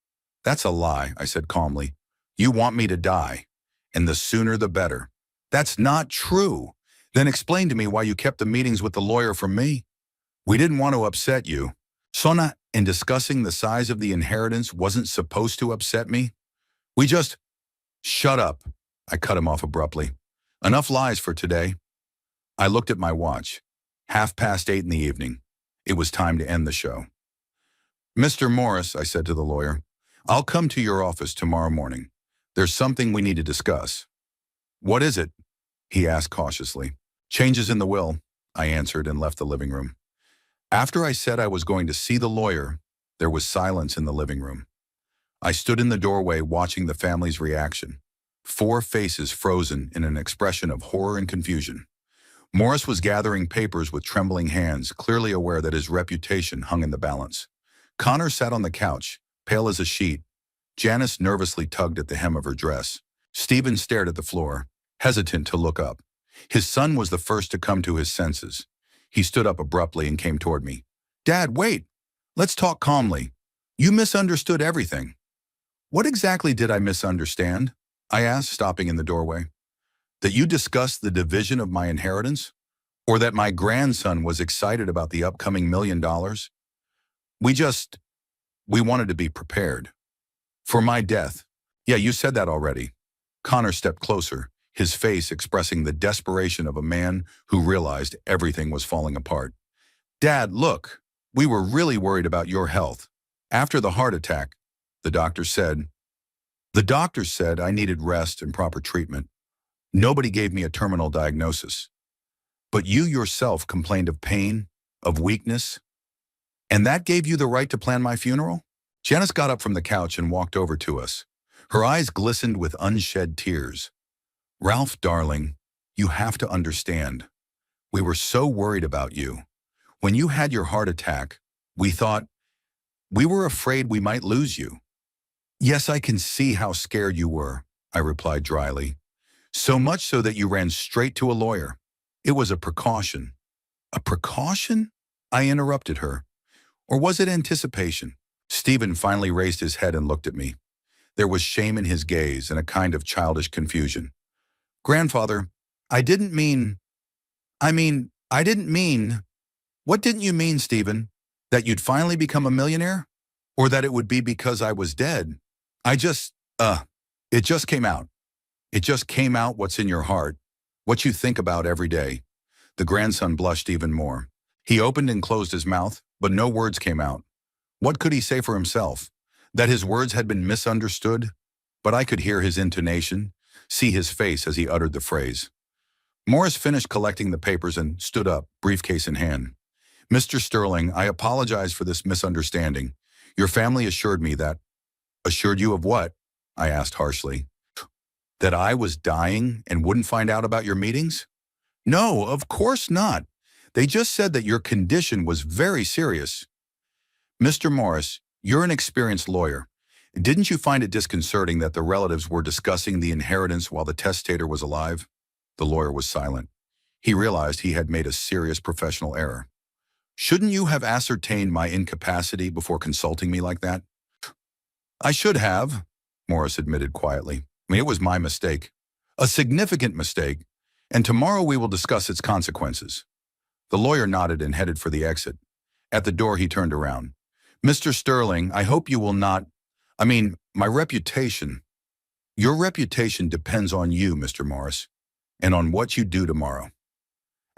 "That's a lie," I said calmly. "You want me to die, and the sooner the better." "That's not true." "Then explain to me why you kept the meetings with the lawyer from me." "We didn't want to upset you." "Sona, in discussing the size of the inheritance wasn't supposed to upset me. We just—" "Shut up," I cut him off abruptly. "Enough lies for today." I looked at my watch. 8:30 in the evening. It was time to end the show. "Mr. Morris," I said to the lawyer, "I'll come to your office tomorrow morning. There's something we need to discuss." "What is it?" he asked cautiously. "Changes in the will," I answered and left the living room. After I said I was going to see the lawyer, there was silence in the living room. I stood in the doorway watching the family's reaction. 4 faces frozen in an expression of horror and confusion. Morris was gathering papers with trembling hands, clearly aware that his reputation hung in the balance. Connor sat on the couch, pale as a sheet. Janice nervously tugged at the hem of her dress. Stephen stared at the floor, hesitant to look up. His son was the first to come to his senses. He stood up abruptly and came toward me. "Dad, wait! Let's talk calmly. You misunderstood everything." "What exactly did I misunderstand?" I asked, stopping in the doorway. "That you discussed the division of my inheritance? Or that my grandson was excited about the upcoming $1 million? We wanted to be prepared. For my death." "Yeah, you said that already." Connor stepped closer, his face expressing the desperation of a man who realized everything was falling apart. "Dad, look, we were really worried about your health. After the heart attack, the doctor said I needed rest and proper treatment. Nobody gave me a terminal diagnosis. But you yourself complained of pain, of weakness, and that gave you the right to plan my funeral?" Janice got up from the couch and walked over to us. Her eyes glistened with unshed tears. "Ralph, darling, you have to understand. We were so worried about you. When you had your heart attack, we were afraid we might lose you." "Yes, I can see how scared you were," I replied dryly. "So much so that you ran straight to a lawyer. It was a precaution." "A precaution?" I interrupted her. "Or was it anticipation?" Stephen finally raised his head and looked at me. There was shame in his gaze and a kind of childish confusion. "Grandfather, I didn't mean... I didn't mean..." "What didn't you mean, Stephen? That you'd finally become a millionaire? Or that it would be because I was dead? It just came out. It just came out what's in your heart, what you think about every day." The grandson blushed even more. He opened and closed his mouth, but no words came out. What could he say for himself? That his words had been misunderstood? But I could hear his intonation, see his face as he uttered the phrase. Morris finished collecting the papers and stood up, briefcase in hand. "Mr. Sterling, I apologize for this misunderstanding. Your family assured me that..." "Assured you of what?" I asked harshly. "That I was dying and wouldn't find out about your meetings?" "No, of course not. They just said that your condition was very serious." "Mr. Morris, you're an experienced lawyer. Didn't you find it disconcerting that the relatives were discussing the inheritance while the testator was alive?" The lawyer was silent. He realized he had made a serious professional error. "Shouldn't you have ascertained my incapacity before consulting me like that?" "I should have," Morris admitted quietly. "It was my mistake. A significant mistake. And tomorrow we will discuss its consequences." The lawyer nodded and headed for the exit. At the door he turned around. "Mr. Sterling, I hope you will not... my reputation..." "Your reputation depends on you, Mr. Morris, and on what you do tomorrow."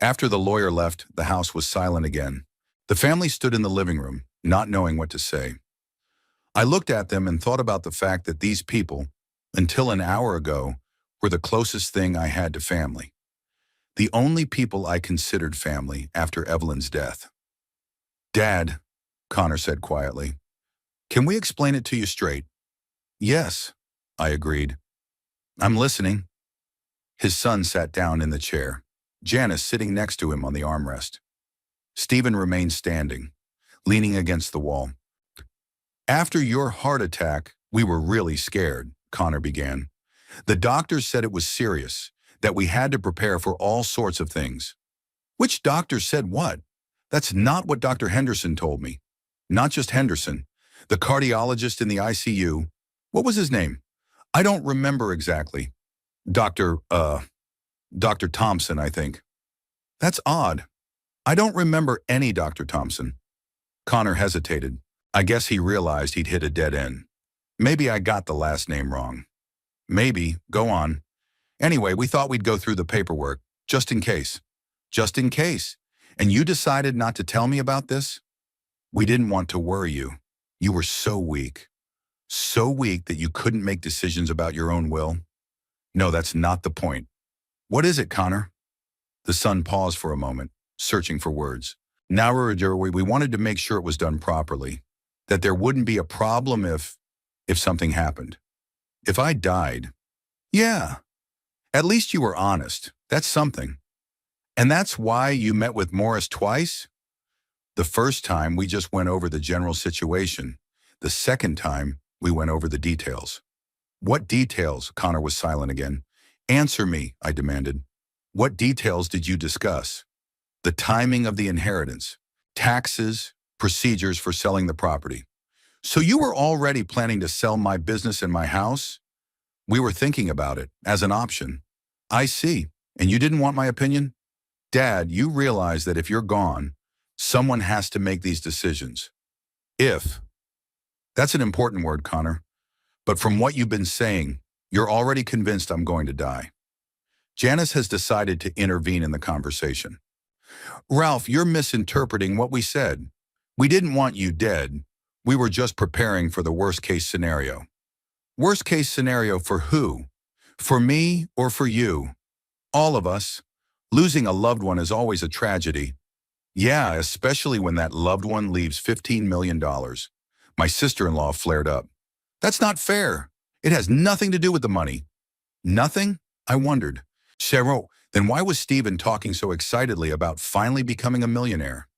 After the lawyer left, the house was silent again. The family stood in the living room, not knowing what to say. I looked at them and thought about the fact that these people, until an hour ago, were the closest thing I had to family. The only people I considered family after Evelyn's death. "Dad," Connor said quietly, "can we explain it to you straight?" "Yes," I agreed. "I'm listening." His son sat down in the chair, Janice sitting next to him on the armrest. Stephen remained standing, leaning against the wall. "After your heart attack, we were really scared," Connor began. "The doctors said it was serious, that we had to prepare for all sorts of things." "Which doctor said what?" "That's not what Dr. Henderson told me." "Not just Henderson. The cardiologist in the ICU. What was his name?" "I don't remember exactly. Dr. Dr. Thompson, I think." "That's odd. I don't remember any Dr. Thompson." Connor hesitated. I guess he realized he'd hit a dead end. "Maybe I got the last name wrong." "Maybe. Go on." "Anyway, we thought we'd go through the paperwork, just in case." "Just in case? And you decided not to tell me about this?" "We didn't want to worry you. You were so weak. So weak that you couldn't make decisions about your own will." "No, that's not the point." "What is it, Connor?" The son paused for a moment, searching for words. "Now, we wanted to make sure it was done properly, that there wouldn't be a problem if something happened. If I died." "Yeah. At least you were honest. That's something." "And that's why you met with Morris twice?" "The first time we just went over the general situation. The second time we went over the details." "What details?" Connor was silent again. "Answer me," I demanded. "What details did you discuss?" "The timing of the inheritance, taxes, procedures for selling the property." "So you were already planning to sell my business and my house?" "We were thinking about it, as an option." "I see. And you didn't want my opinion?" "Dad, you realize that if you're gone, someone has to make these decisions." "If." That's an important word, Connor. But from what you've been saying, you're already convinced I'm going to die. Janice has decided to intervene in the conversation. "Ralph, you're misinterpreting what we said. We didn't want you dead. We were just preparing for the worst-case scenario." "Worst-case scenario for who? For me or for you?" "All of us. Losing a loved one is always a tragedy." "Yeah, especially when that loved one leaves $15 million. My sister-in-law flared up. "That's not fair. It has nothing to do with the money." "Nothing?" I wondered. "Cheryl, then why was Stephen talking so excitedly about finally becoming a millionaire?"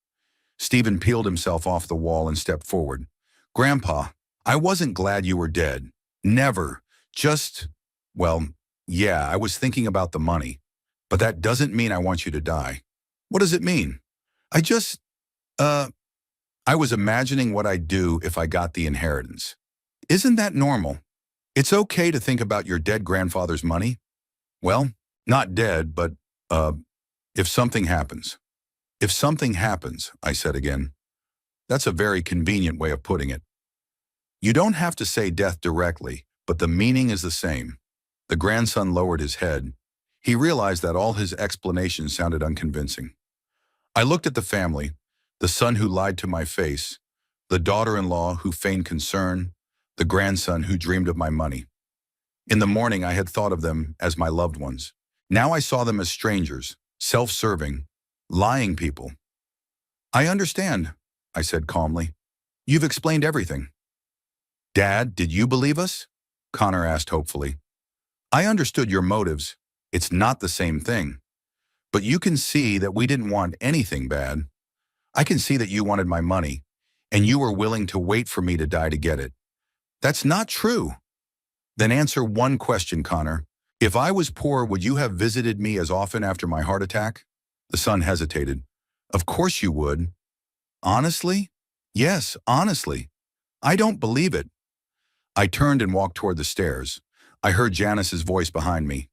Stephen peeled himself off the wall and stepped forward. "Grandpa, I wasn't glad you were dead. Never. Just, well, yeah, I was thinking about the money. But that doesn't mean I want you to die." "What does it mean?" I just, I was imagining what I'd do if I got the inheritance." "Isn't that normal? It's okay to think about your dead grandfather's money." "Well, not dead, but, if something happens." "If something happens," I said again. "That's a very convenient way of putting it." "You don't have to say death directly, but the meaning is the same." The grandson lowered his head. He realized that all his explanations sounded unconvincing. I looked at the family, the son who lied to my face, the daughter-in-law who feigned concern, the grandson who dreamed of my money. In the morning, I had thought of them as my loved ones. Now I saw them as strangers, self-serving, lying people. "I understand," I said calmly. "You've explained everything." "Dad, did you believe us?" Connor asked hopefully. "I understood your motives. It's not the same thing. But you can see that we didn't want anything bad. I can see that you wanted my money, and you were willing to wait for me to die to get it." "That's not true." "Then answer one question, Connor. If I was poor, would you have visited me as often after my heart attack?" The son hesitated. "Of course you would." "Honestly?" "Yes, honestly. I don't believe it." I turned and walked toward the stairs. I heard Janice's voice behind me.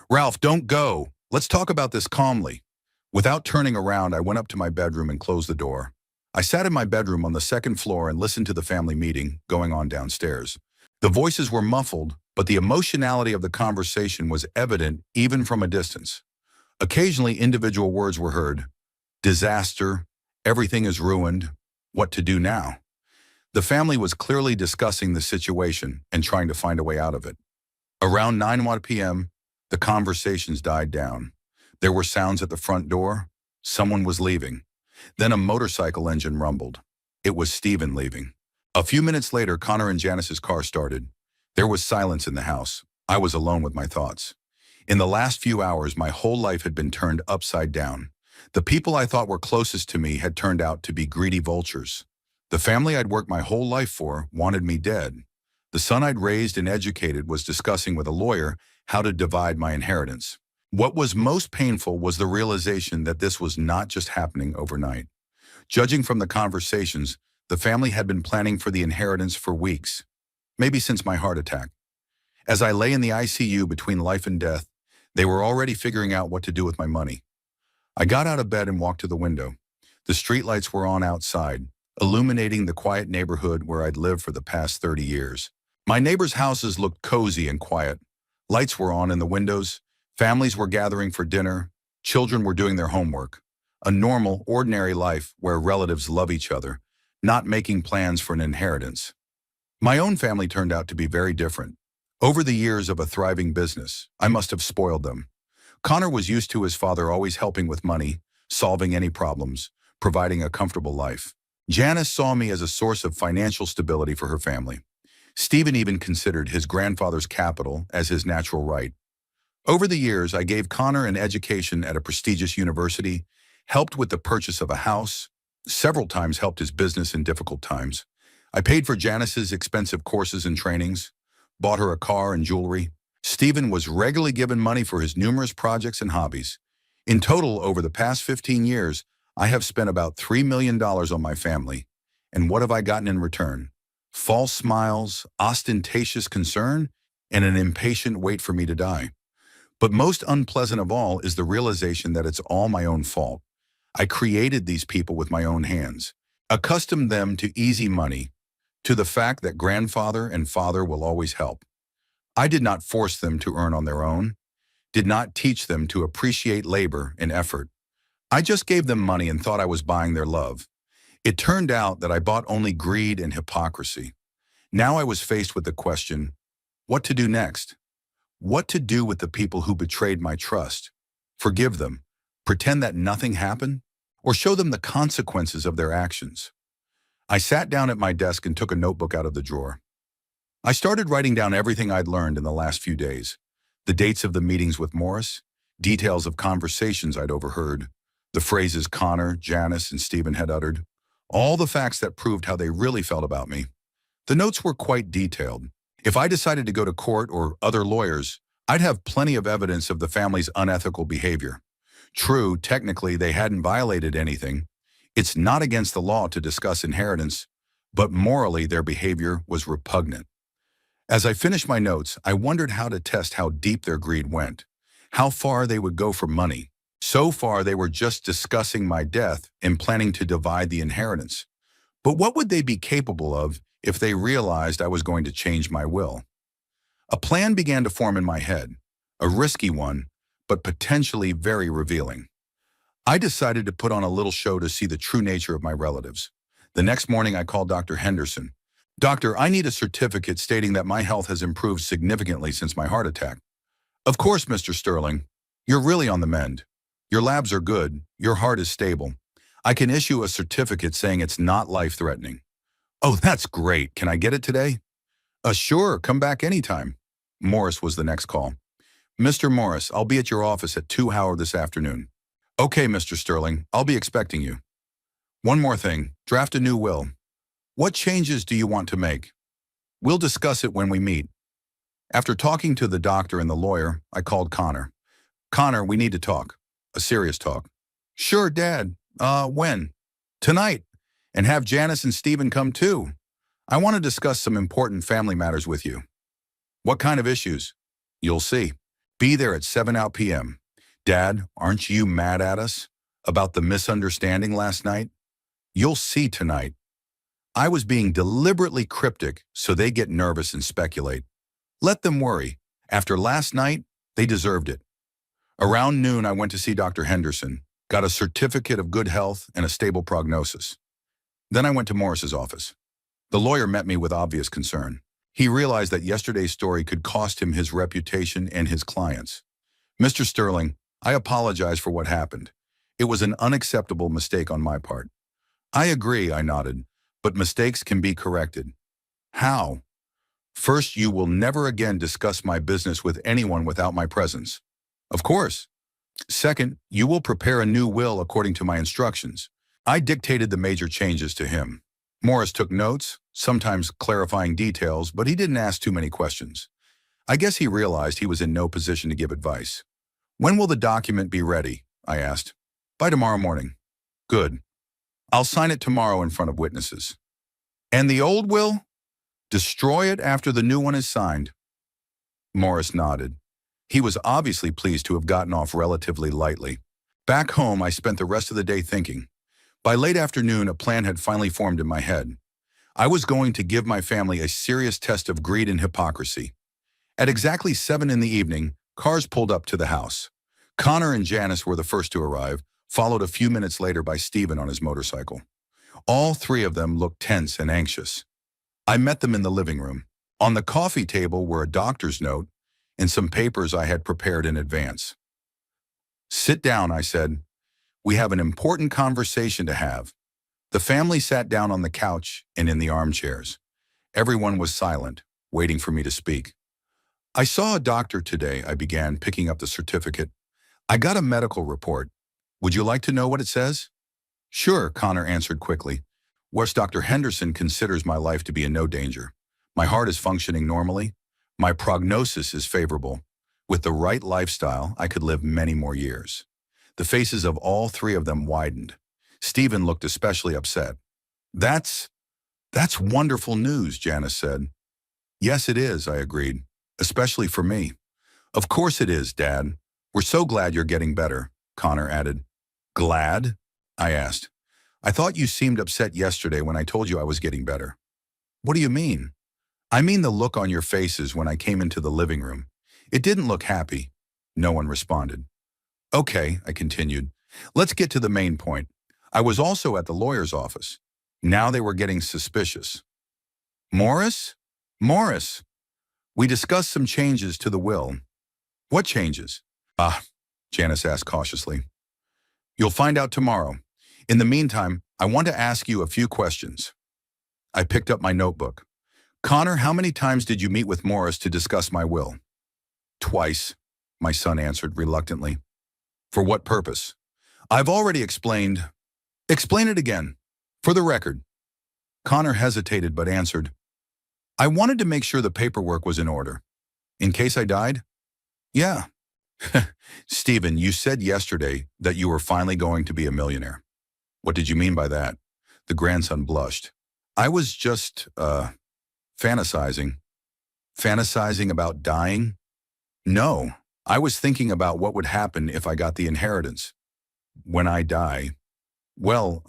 "Ralph, don't go. Let's talk about this calmly." Without turning around, I went up to my bedroom and closed the door. I sat in my bedroom on the second floor and listened to the family meeting going on downstairs. The voices were muffled, but the emotionality of the conversation was evident even from a distance. Occasionally, individual words were heard: disaster, everything is ruined, what to do now? The family was clearly discussing the situation and trying to find a way out of it. Around 9 p.m., the conversations died down. There were sounds at the front door. Someone was leaving. Then a motorcycle engine rumbled. It was Stephen leaving. A few minutes later, Connor and Janice's car started. There was silence in the house. I was alone with my thoughts. In the last few hours, my whole life had been turned upside down. The people I thought were closest to me had turned out to be greedy vultures. The family I'd worked my whole life for wanted me dead. The son I'd raised and educated was discussing with a lawyer how to divide my inheritance. What was most painful was the realization that this was not just happening overnight. Judging from the conversations, the family had been planning for the inheritance for weeks, maybe since my heart attack. As I lay in the ICU between life and death, they were already figuring out what to do with my money. I got out of bed and walked to the window. The streetlights were on outside, illuminating the quiet neighborhood where I'd lived for the past 30 years. My neighbors' houses looked cozy and quiet. Lights were on in the windows, families were gathering for dinner, children were doing their homework. A normal, ordinary life where relatives love each other, not making plans for an inheritance. My own family turned out to be very different. Over the years of a thriving business, I must have spoiled them. Connor was used to his father always helping with money, solving any problems, providing a comfortable life. Janice saw me as a source of financial stability for her family. Stephen even considered his grandfather's capital as his natural right. Over the years, I gave Connor an education at a prestigious university, helped with the purchase of a house, several times helped his business in difficult times. I paid for Janice's expensive courses and trainings, bought her a car and jewelry. Stephen was regularly given money for his numerous projects and hobbies. In total, over the past 15 years, I have spent about $3 million on my family. And what have I gotten in return? False smiles, ostentatious concern, and an impatient wait for me to die. But most unpleasant of all is the realization that it's all my own fault. I created these people with my own hands, accustomed them to easy money, to the fact that grandfather and father will always help. I did not force them to earn on their own, did not teach them to appreciate labor and effort. I just gave them money and thought I was buying their love. It turned out that I bought only greed and hypocrisy. Now I was faced with the question, what to do next? What to do with the people who betrayed my trust? Forgive them, pretend that nothing happened, or show them the consequences of their actions? I sat down at my desk and took a notebook out of the drawer. I started writing down everything I'd learned in the last few days. The dates of the meetings with Morris, details of conversations I'd overheard, the phrases Connor, Janice, and Stephen had uttered, all the facts that proved how they really felt about me. The notes were quite detailed. If I decided to go to court or other lawyers, I'd have plenty of evidence of the family's unethical behavior. True, technically they hadn't violated anything. It's not against the law to discuss inheritance, but morally their behavior was repugnant. As I finished my notes, I wondered how to test how deep their greed went, how far they would go for money. So far, they were just discussing my death and planning to divide the inheritance. But what would they be capable of if they realized I was going to change my will? A plan began to form in my head, a risky one, but potentially very revealing. I decided to put on a little show to see the true nature of my relatives. The next morning, I called Dr. Henderson. Doctor, I need a certificate stating that my health has improved significantly since my heart attack. Of course, Mr. Sterling. You're really on the mend. Your labs are good. Your heart is stable. I can issue a certificate saying it's not life-threatening. Oh, that's great. Can I get it today? Sure. Come back anytime. Morris was the next call. Mr. Morris, I'll be at your office at 2 this afternoon. Okay, Mr. Sterling. I'll be expecting you. One more thing. Draft a new will. What changes do you want to make? We'll discuss it when we meet. After talking to the doctor and the lawyer, I called Connor. Connor, we need to talk. A serious talk. Sure, Dad. When? Tonight. And have Janice and Stephen come too. I want to discuss some important family matters with you. What kind of issues? You'll see. Be there at 7 p.m. Dad, aren't you mad at us about the misunderstanding last night? You'll see tonight. I was being deliberately cryptic so they get nervous and speculate. Let them worry. After last night, they deserved it. Around noon, I went to see Dr. Henderson, got a certificate of good health and a stable prognosis. Then I went to Morris's office. The lawyer met me with obvious concern. He realized that yesterday's story could cost him his reputation and his clients. Mr. Sterling, I apologize for what happened. It was an unacceptable mistake on my part. I agree, I nodded, but mistakes can be corrected. How? First, you will never again discuss my business with anyone without my presence. Of course. Second, you will prepare a new will according to my instructions. I dictated the major changes to him. Morris took notes, sometimes clarifying details, but he didn't ask too many questions. I guess he realized he was in no position to give advice. When will the document be ready? I asked. By tomorrow morning. Good. I'll sign it tomorrow in front of witnesses. And the old will? Destroy it after the new one is signed. Morris nodded. He was obviously pleased to have gotten off relatively lightly. Back home, I spent the rest of the day thinking. By late afternoon, a plan had finally formed in my head. I was going to give my family a serious test of greed and hypocrisy. At exactly 7 in the evening, cars pulled up to the house. Connor and Janice were the first to arrive, followed a few minutes later by Stephen on his motorcycle. All three of them looked tense and anxious. I met them in the living room. On the coffee table were a doctor's note and some papers I had prepared in advance. Sit down, I said. We have an important conversation to have. The family sat down on the couch and in the armchairs. Everyone was silent, waiting for me to speak. I saw a doctor today, I began, picking up the certificate. I got a medical report. Would you like to know what it says? Sure, Connor answered quickly. Whereas Dr. Henderson considers my life to be in no danger. My heart is functioning normally. My prognosis is favorable. With the right lifestyle, I could live many more years. The faces of all three of them widened. Stephen looked especially upset. That's wonderful news, Janice said. Yes, it is, I agreed. Especially for me. Of course it is, Dad. We're so glad you're getting better, Connor added. Glad? I asked. I thought you seemed upset yesterday when I told you I was getting better. What do you mean? I mean the look on your faces when I came into the living room. It didn't look happy. No one responded. Okay, I continued. Let's get to the main point. I was also at the lawyer's office. Now they were getting suspicious. Morris? Morris! We discussed some changes to the will. What changes? Janice asked cautiously. You'll find out tomorrow. In the meantime, I want to ask you a few questions. I picked up my notebook. Connor, how many times did you meet with Morris to discuss my will? Twice, my son answered reluctantly. For what purpose? I've already explained. Explain it again. For the record. Connor hesitated but answered. I wanted to make sure the paperwork was in order. In case I died? Yeah. Stephen, you said yesterday that you were finally going to be a millionaire. What did you mean by that? The grandson blushed. I was just, fantasizing. Fantasizing about dying? No, I was thinking about what would happen if I got the inheritance. When I die. Well,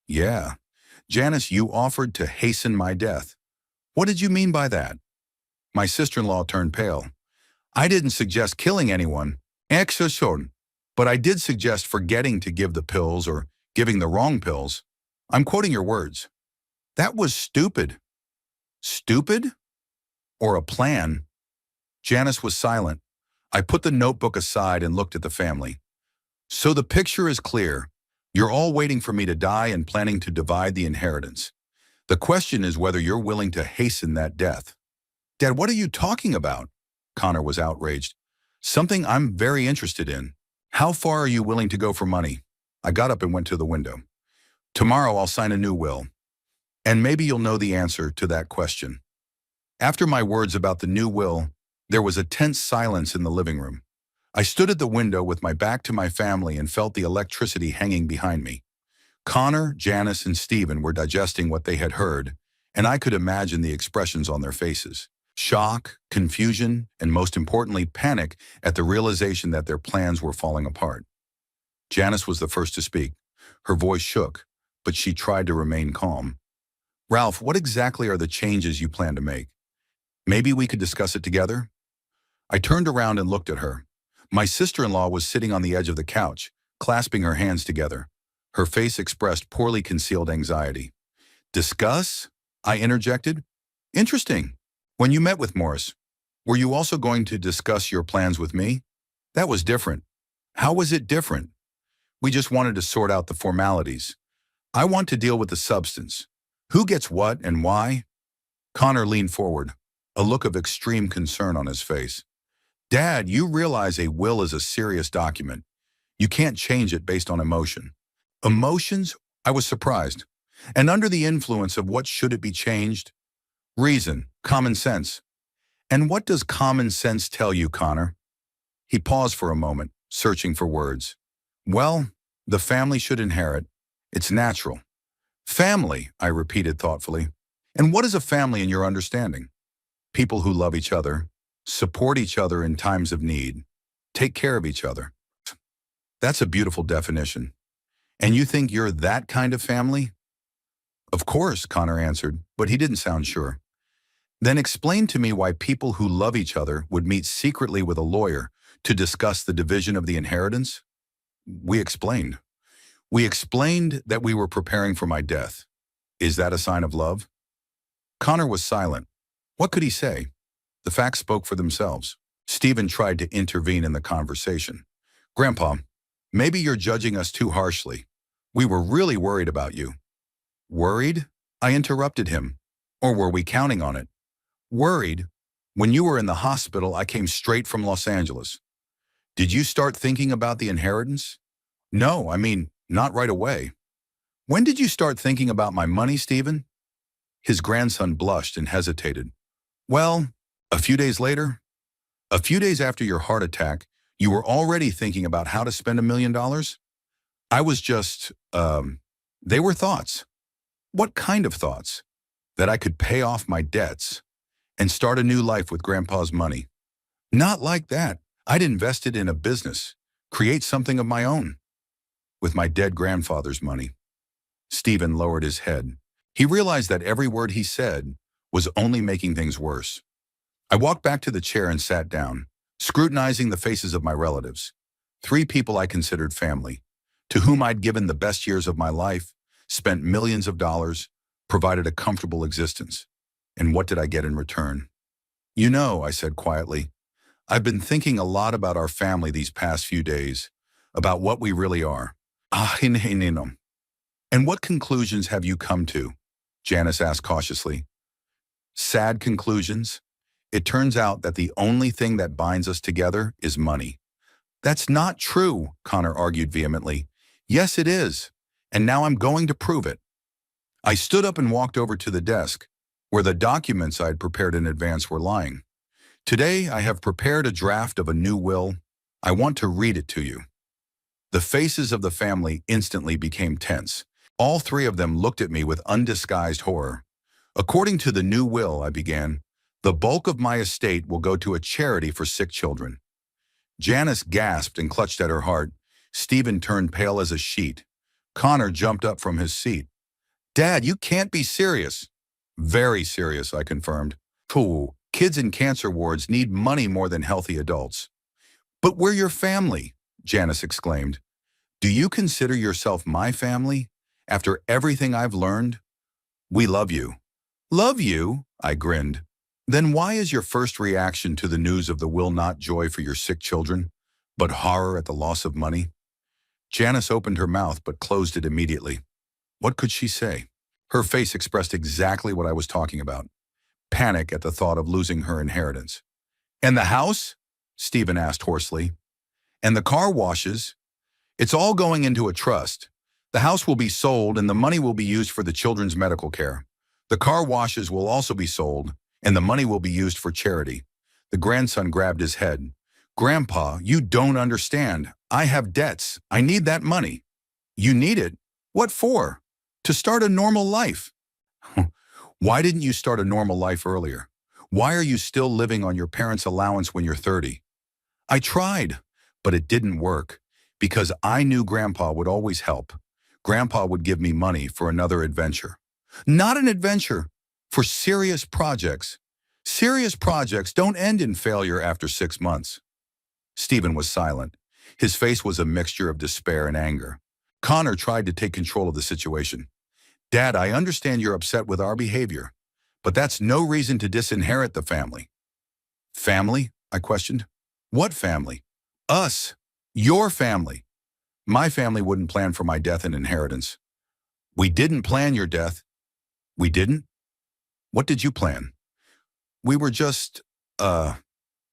yeah. Janice, you offered to hasten my death. What did you mean by that? My sister-in-law turned pale. I didn't suggest killing anyone, but I did suggest forgetting to give the pills or giving the wrong pills. I'm quoting your words. That was stupid. Stupid? Or a plan? Janice was silent. I put the notebook aside and looked at the family. So the picture is clear. You're all waiting for me to die and planning to divide the inheritance. The question is whether you're willing to hasten that death. Dad, what are you talking about? Connor was outraged. Something I'm very interested in. How far are you willing to go for money? I got up and went to the window. Tomorrow I'll sign a new will. And maybe you'll know the answer to that question. After my words about the new will, there was a tense silence in the living room. I stood at the window with my back to my family and felt the electricity hanging behind me. Connor, Janice, and Stephen were digesting what they had heard, and I could imagine the expressions on their faces. Shock, confusion, and most importantly, panic at the realization that their plans were falling apart. Janice was the first to speak. Her voice shook, but she tried to remain calm. Ralph, what exactly are the changes you plan to make? Maybe we could discuss it together? I turned around and looked at her. My sister-in-law was sitting on the edge of the couch, clasping her hands together. Her face expressed poorly concealed anxiety. Discuss? I interjected. Interesting. When you met with Morris, were you also going to discuss your plans with me? That was different. How was it different? We just wanted to sort out the formalities. I want to deal with the substance. Who gets what and why? Connor leaned forward, a look of extreme concern on his face. Dad, you realize a will is a serious document. You can't change it based on emotion. Emotions? I was surprised. And under the influence of what should it be changed? Reason, common sense. And what does common sense tell you, Connor? He paused for a moment, searching for words. Well, the family should inherit. It's natural. Family, I repeated thoughtfully. And what is a family in your understanding? People who love each other, support each other in times of need, take care of each other. That's a beautiful definition. And you think you're that kind of family? Of course, Connor answered, but he didn't sound sure. Then explain to me why people who love each other would meet secretly with a lawyer to discuss the division of the inheritance? We explained. We explained that we were preparing for my death. Is that a sign of love? Connor was silent. What could he say? The facts spoke for themselves. Stephen tried to intervene in the conversation. Grandpa, maybe you're judging us too harshly. We were really worried about you. Worried? I interrupted him. Or were we counting on it? Worried? When you were in the hospital, I came straight from Los Angeles. Did you start thinking about the inheritance? No, not right away. When did you start thinking about my money, Stephen? His grandson blushed and hesitated. Well, a few days later. A few days after your heart attack, you were already thinking about how to spend $1 million? I was just, they were thoughts. What kind of thoughts? That I could pay off my debts and start a new life with Grandpa's money. Not like that. I'd invest it in a business, create something of my own. With my dead grandfather's money. Stephen lowered his head. He realized that every word he said was only making things worse. I walked back to the chair and sat down, scrutinizing the faces of my relatives. 3 people I considered family, to whom I'd given the best years of my life, spent millions of dollars, provided a comfortable existence. And what did I get in return? You know, I said quietly, I've been thinking a lot about our family these past few days, about what we really are. And what conclusions have you come to? Janice asked cautiously. Sad conclusions. It turns out that the only thing that binds us together is money. That's not true, Connor argued vehemently. Yes, it is. And now I'm going to prove it. I stood up and walked over to the desk, where the documents I'd prepared in advance were lying. Today, I have prepared a draft of a new will. I want to read it to you. The faces of the family instantly became tense. All 3 of them looked at me with undisguised horror. According to the new will, I began, the bulk of my estate will go to a charity for sick children. Janice gasped and clutched at her heart. Stephen turned pale as a sheet. Connor jumped up from his seat. Dad, you can't be serious. Very serious, I confirmed. Pooh, kids in cancer wards need money more than healthy adults. But we're your family, Janice exclaimed. Do you consider yourself my family? After everything I've learned? We love you. Love you? I grinned. Then why is your first reaction to the news of the will not joy for your sick children, but horror at the loss of money? Janice opened her mouth but closed it immediately. What could she say? Her face expressed exactly what I was talking about. Panic at the thought of losing her inheritance. And the house? Stephen asked hoarsely. And the car washes? It's all going into a trust. The house will be sold and the money will be used for the children's medical care. The car washes will also be sold and the money will be used for charity. The grandson grabbed his head. Grandpa, you don't understand. I have debts. I need that money. You need it? What for? To start a normal life. Why didn't you start a normal life earlier? Why are you still living on your parents' allowance when you're 30? I tried, but it didn't work because I knew Grandpa would always help. Grandpa would give me money for another adventure. Not an adventure, for serious projects. Serious projects don't end in failure after 6 months. Stephen was silent. His face was a mixture of despair and anger. Connor tried to take control of the situation. Dad, I understand you're upset with our behavior, but that's no reason to disinherit the family. Family? I questioned. What family? Us. Your family. My family wouldn't plan for my death and inheritance. We didn't plan your death. We didn't? What did you plan? We were just,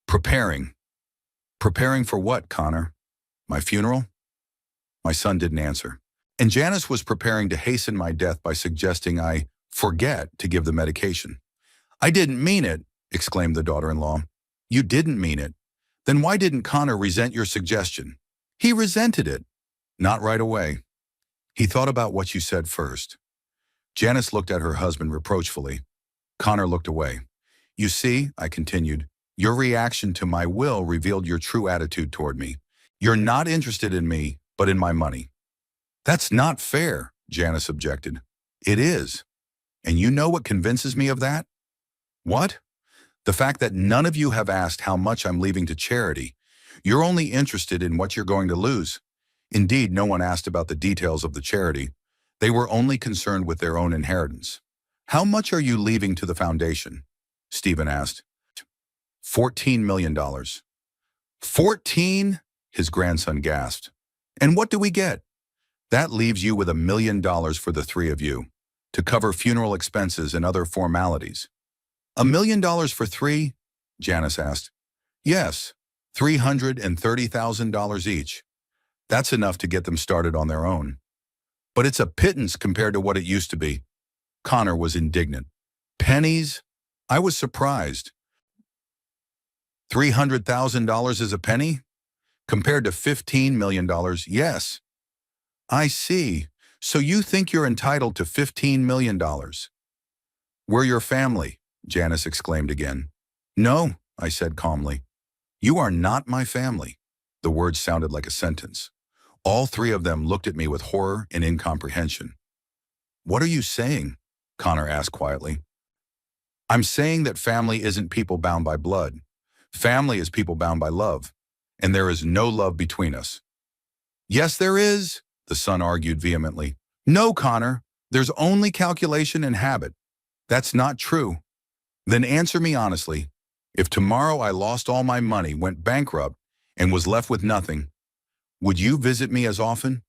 preparing. Preparing for what, Connor? My funeral? My son didn't answer. And Janice was preparing to hasten my death by suggesting I forget to give the medication. I didn't mean it, exclaimed the daughter-in-law. You didn't mean it. Then why didn't Connor resent your suggestion? He resented it. Not right away. He thought about what you said first. Janice looked at her husband reproachfully. Connor looked away. You see, I continued, your reaction to my will revealed your true attitude toward me. You're not interested in me, but in my money. That's not fair, Janice objected. It is. And you know what convinces me of that? What? The fact that none of you have asked how much I'm leaving to charity. You're only interested in what you're going to lose. Indeed, no one asked about the details of the charity. They were only concerned with their own inheritance. How much are you leaving to the foundation? Stephen asked. $14 million. 14? His grandson gasped. And what do we get? That leaves you with $1 million for the three of you, to cover funeral expenses and other formalities. $1 million for three? Janice asked. Yes, $330,000 each. That's enough to get them started on their own. But it's a pittance compared to what it used to be. Connor was indignant. Pennies? I was surprised. $300,000 is a penny? Compared to $15 million, yes. I see. So you think you're entitled to $15 million? We're your family, Janice exclaimed again. No, I said calmly. You are not my family. The words sounded like a sentence. All three of them looked at me with horror and incomprehension. What are you saying? Connor asked quietly. I'm saying that family isn't people bound by blood. Family is people bound by love. And there is no love between us. Yes, there is, the son argued vehemently. No, Connor, there's only calculation and habit. That's not true. Then answer me honestly. If tomorrow I lost all my money, went bankrupt, and was left with nothing, would you visit me as often?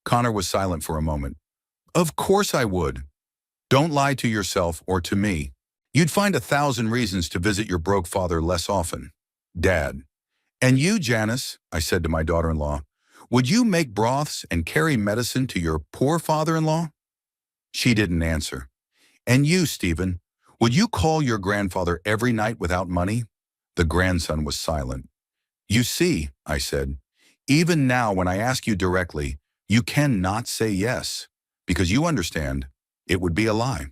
Connor was silent for a moment. Of course I would. Don't lie to yourself or to me. You'd find 1,000 reasons to visit your broke father less often. Dad. And you, Janice, I said to my daughter-in-law, would you make broths and carry medicine to your poor father-in-law? She didn't answer. And you, Stephen, would you call your grandfather every night without money? The grandson was silent. You see, I said, even now when I ask you directly, you cannot say yes, because you understand it would be a lie.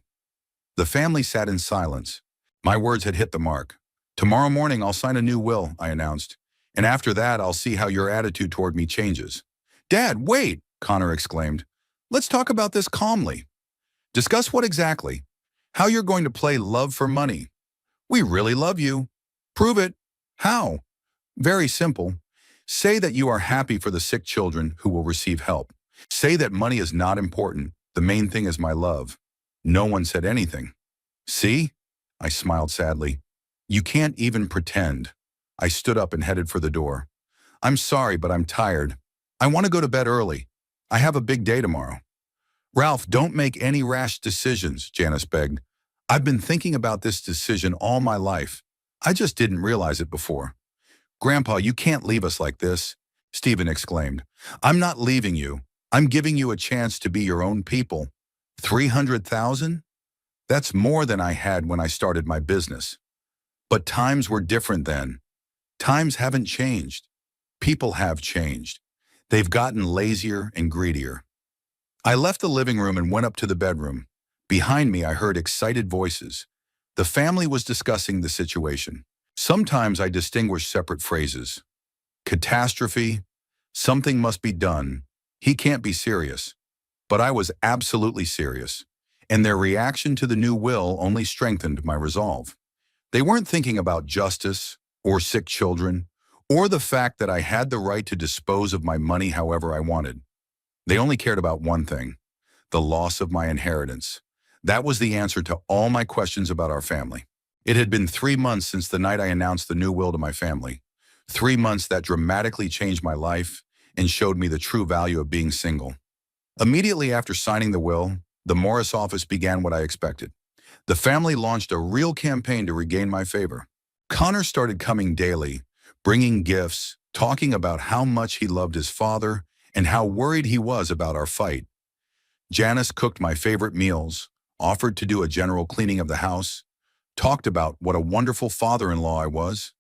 The family sat in silence. My words had hit the mark. Tomorrow morning I'll sign a new will, I announced. And after that, I'll see how your attitude toward me changes. Dad, wait, Connor exclaimed. Let's talk about this calmly. Discuss what exactly? How you're going to play love for money. We really love you. Prove it. How? Very simple. Say that you are happy for the sick children who will receive help. Say that money is not important. The main thing is my love. No one said anything. See? I smiled sadly. You can't even pretend. I stood up and headed for the door. I'm sorry, but I'm tired. I want to go to bed early. I have a big day tomorrow. Ralph, don't make any rash decisions, Janice begged. I've been thinking about this decision all my life. I just didn't realize it before. Grandpa, you can't leave us like this, Stephen exclaimed. I'm not leaving you. I'm giving you a chance to be your own people. 300,000? That's more than I had when I started my business. But times were different then. Times haven't changed. People have changed. They've gotten lazier and greedier. I left the living room and went up to the bedroom. Behind me, I heard excited voices. The family was discussing the situation. Sometimes I distinguished separate phrases. Catastrophe. Something must be done. He can't be serious. But I was absolutely serious. And their reaction to the new will only strengthened my resolve. They weren't thinking about justice, or sick children, or the fact that I had the right to dispose of my money however I wanted. They only cared about one thing: the loss of my inheritance. That was the answer to all my questions about our family. It had been 3 months since the night I announced the new will to my family. 3 months that dramatically changed my life and showed me the true value of being single. Immediately after signing the will, the Morris office began what I expected. The family launched a real campaign to regain my favor. Connor started coming daily, bringing gifts, talking about how much he loved his father and how worried he was about our fight. Janice cooked my favorite meals, offered to do a general cleaning of the house, talked about what a wonderful father-in-law I was.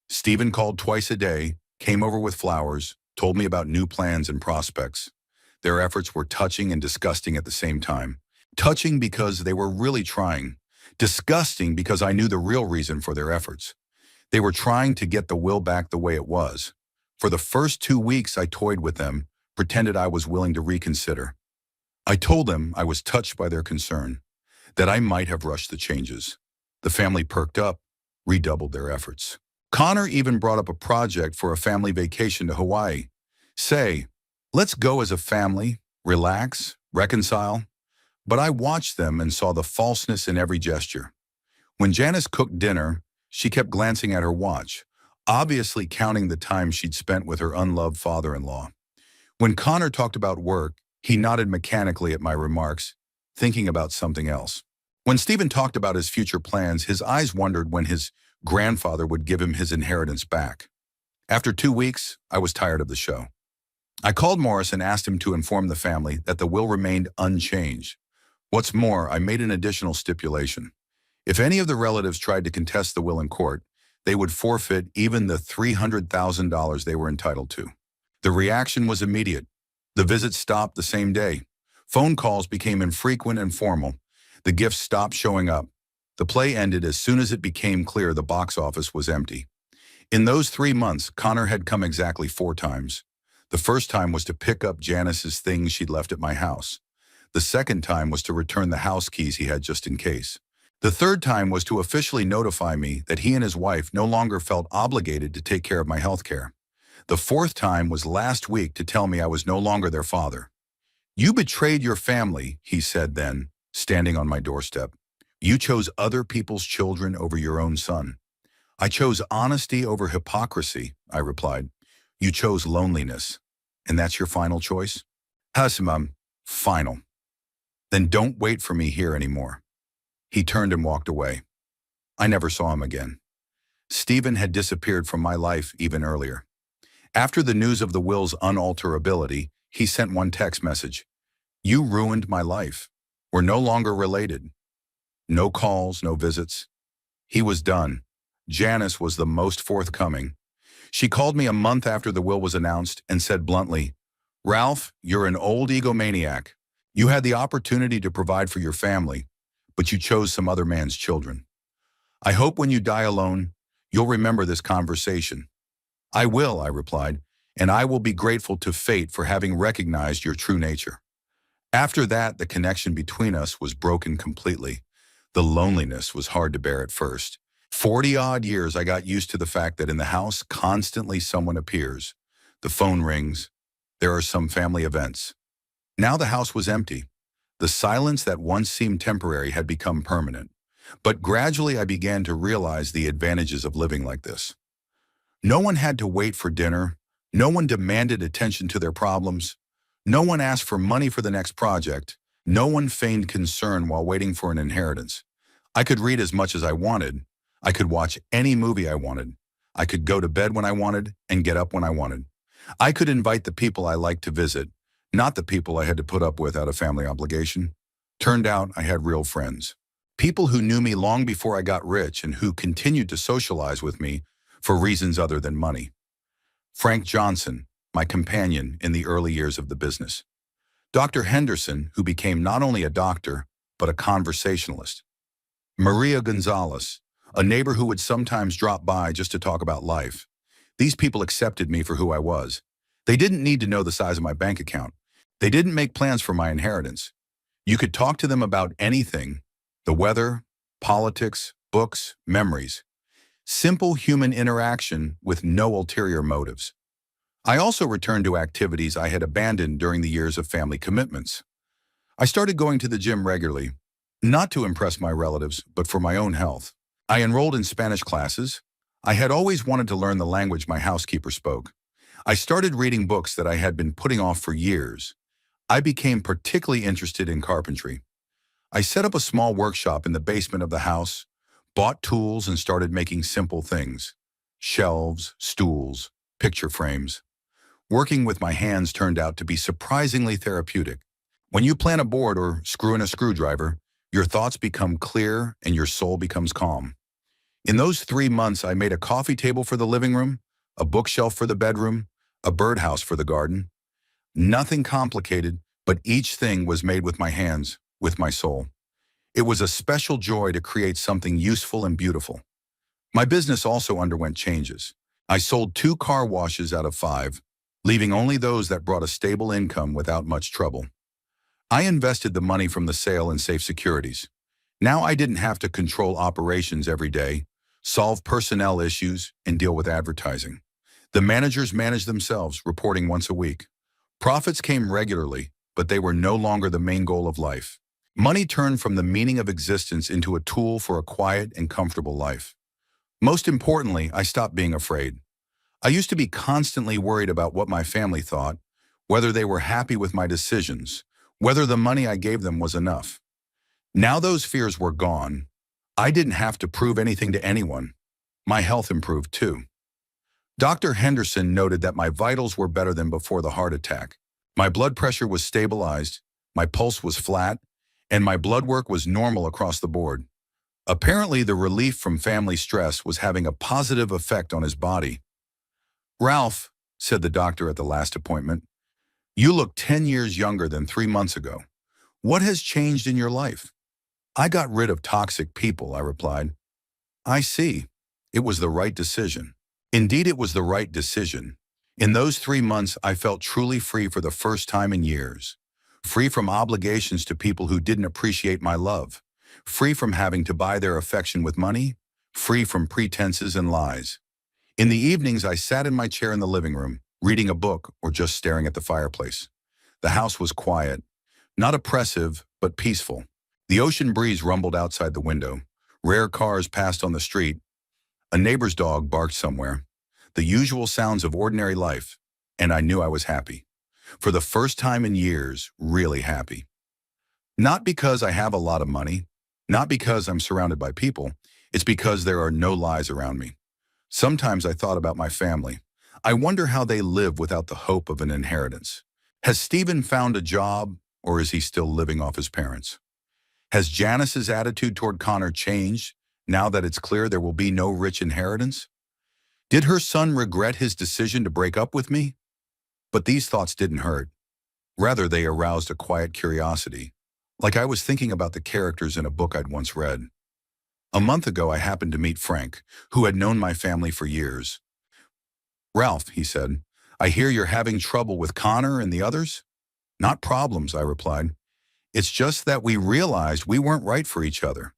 Stephen called twice a day, came over with flowers, told me about new plans and prospects. Their efforts were touching and disgusting at the same time. Touching because they were really trying. Disgusting because I knew the real reason for their efforts. They were trying to get the will back the way it was. For the first 2 weeks I toyed with them, pretended I was willing to reconsider. I told them I was touched by their concern, that I might have rushed the changes. The family perked up, redoubled their efforts. Connor even brought up a project for a family vacation to Hawaii. Say, let's go as a family, relax, reconcile. But I watched them and saw the falseness in every gesture. When Janice cooked dinner, she kept glancing at her watch, obviously counting the time she'd spent with her unloved father-in-law. When Connor talked about work, he nodded mechanically at my remarks, thinking about something else. When Stephen talked about his future plans, his eyes wondered when his grandfather would give him his inheritance back. After 2 weeks, I was tired of the show. I called Morris and asked him to inform the family that the will remained unchanged. What's more, I made an additional stipulation. If any of the relatives tried to contest the will in court, they would forfeit even the $300,000 they were entitled to. The reaction was immediate. The visits stopped the same day. Phone calls became infrequent and formal. The gifts stopped showing up. The play ended as soon as it became clear the box office was empty. In those 3 months, Connor had come exactly 4 times. The first time was to pick up Janice's things she'd left at my house. The second time was to return the house keys he had just in case. The third time was to officially notify me that he and his wife no longer felt obligated to take care of my health care. The fourth time was last week to tell me I was no longer their father. "You betrayed your family," he said then, standing on my doorstep. "You chose other people's children over your own son." "I chose honesty over hypocrisy," I replied. "You chose loneliness. And that's your final choice?" "Hasimam, final." "Then don't wait for me here anymore." He turned and walked away. I never saw him again. Stephen had disappeared from my life even earlier. After the news of the will's unalterability, he sent one text message. "You ruined my life. We're no longer related." No calls, no visits. He was done. Janice was the most forthcoming. She called me a month after the will was announced and said bluntly, "Ralph, you're an old egomaniac. You had the opportunity to provide for your family, but you chose some other man's children. I hope when you die alone, you'll remember this conversation." "I will," I replied, "and I will be grateful to fate for having recognized your true nature." After that, the connection between us was broken completely. The loneliness was hard to bear at first. 40-odd years I got used to the fact that in the house constantly someone appears. The phone rings. There are some family events. Now the house was empty. The silence that once seemed temporary had become permanent. But gradually I began to realize the advantages of living like this. No one had to wait for dinner. No one demanded attention to their problems. No one asked for money for the next project. No one feigned concern while waiting for an inheritance. I could read as much as I wanted. I could watch any movie I wanted. I could go to bed when I wanted and get up when I wanted. I could invite the people I liked to visit, not the people I had to put up with out of family obligation. Turned out I had real friends. People who knew me long before I got rich and who continued to socialize with me for reasons other than money. Frank Johnson, my companion in the early years of the business. Dr. Henderson, who became not only a doctor, but a conversationalist. Maria Gonzalez, a neighbor who would sometimes drop by just to talk about life. These people accepted me for who I was. They didn't need to know the size of my bank account. They didn't make plans for my inheritance. You could talk to them about anything, the weather, politics, books, memories. Simple human interaction with no ulterior motives. I also returned to activities I had abandoned during the years of family commitments. I started going to the gym regularly, not to impress my relatives, but for my own health. I enrolled in Spanish classes. I had always wanted to learn the language my housekeeper spoke. I started reading books that I had been putting off for years. I became particularly interested in carpentry. I set up a small workshop in the basement of the house, bought tools and started making simple things. Shelves, stools, picture frames. Working with my hands turned out to be surprisingly therapeutic. When you plan a board or screw in a screwdriver, your thoughts become clear and your soul becomes calm. In those 3 months, I made a coffee table for the living room, a bookshelf for the bedroom, a birdhouse for the garden. Nothing complicated, but each thing was made with my hands, with my soul. It was a special joy to create something useful and beautiful. My business also underwent changes. I sold 2 car washes out of 5, leaving only those that brought a stable income without much trouble. I invested the money from the sale in safe securities. Now I didn't have to control operations every day, solve personnel issues, and deal with advertising. The managers managed themselves, reporting once a week. Profits came regularly, but they were no longer the main goal of life. Money turned from the meaning of existence into a tool for a quiet and comfortable life. Most importantly, I stopped being afraid. I used to be constantly worried about what my family thought, whether they were happy with my decisions, whether the money I gave them was enough. Now those fears were gone. I didn't have to prove anything to anyone. My health improved too. Dr. Henderson noted that my vitals were better than before the heart attack. My blood pressure was stabilized, my pulse was flat, and my blood work was normal across the board. Apparently, the relief from family stress was having a positive effect on his body. "Ralph," said the doctor at the last appointment, "you look 10 years younger than 3 months ago. What has changed in your life?" "I got rid of toxic people," I replied. "I see. It was the right decision." Indeed, it was the right decision. In those 3 months, I felt truly free for the first time in years. Free from obligations to people who didn't appreciate my love. Free from having to buy their affection with money. Free from pretenses and lies. In the evenings, I sat in my chair in the living room, reading a book or just staring at the fireplace. The house was quiet, not oppressive, but peaceful. The ocean breeze rumbled outside the window. Rare cars passed on the street. A neighbor's dog barked somewhere. The usual sounds of ordinary life, and I knew I was happy. For the first time in years, really happy. Not because I have a lot of money, not because I'm surrounded by people, it's because there are no lies around me. Sometimes I thought about my family. I wonder how they live without the hope of an inheritance. Has Stephen found a job, or is he still living off his parents? Has Janice's attitude toward Connor changed now that it's clear there will be no rich inheritance? Did her son regret his decision to break up with me? But these thoughts didn't hurt. Rather, they aroused a quiet curiosity, like I was thinking about the characters in a book I'd once read. A month ago, I happened to meet Frank, who had known my family for years. "Ralph," he said, "I hear you're having trouble with Connor and the others?" "Not problems," I replied. "It's just that we realized we weren't right for each other."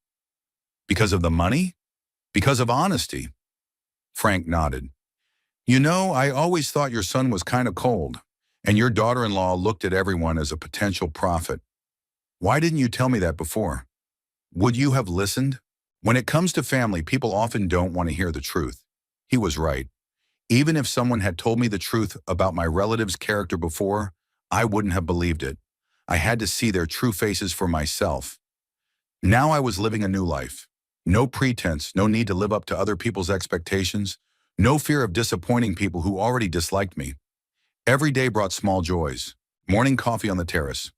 "Because of the money? Because of honesty?" Frank nodded. "You know, I always thought your son was kind of cold, and your daughter-in-law looked at everyone as a potential prophet. Why didn't you tell me that before? Would you have listened? When it comes to family, people often don't want to hear the truth." He was right. Even if someone had told me the truth about my relative's character before, I wouldn't have believed it. I had to see their true faces for myself. Now I was living a new life. No pretense, no need to live up to other people's expectations, no fear of disappointing people who already disliked me. Every day brought small joys. Morning coffee on the terrace,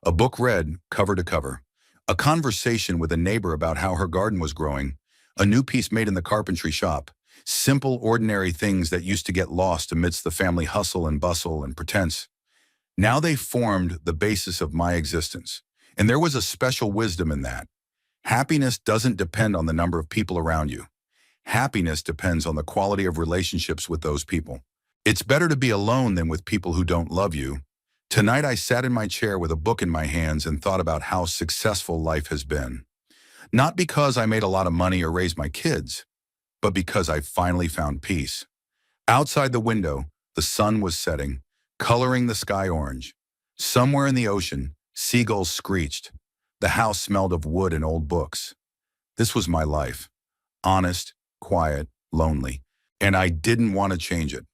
a book read cover to cover, a conversation with a neighbor about how her garden was growing, a new piece made in the carpentry shop, simple, ordinary things that used to get lost amidst the family hustle and bustle and pretense. Now they formed the basis of my existence, and there was a special wisdom in that. Happiness doesn't depend on the number of people around you. Happiness depends on the quality of relationships with those people. It's better to be alone than with people who don't love you. Tonight I sat in my chair with a book in my hands and thought about how successful life has been. Not because I made a lot of money or raised my kids, but because I finally found peace. Outside the window, the sun was setting, coloring the sky orange. Somewhere in the ocean, seagulls screeched. The house smelled of wood and old books. This was my life. Honest, quiet, lonely. And I didn't want to change it.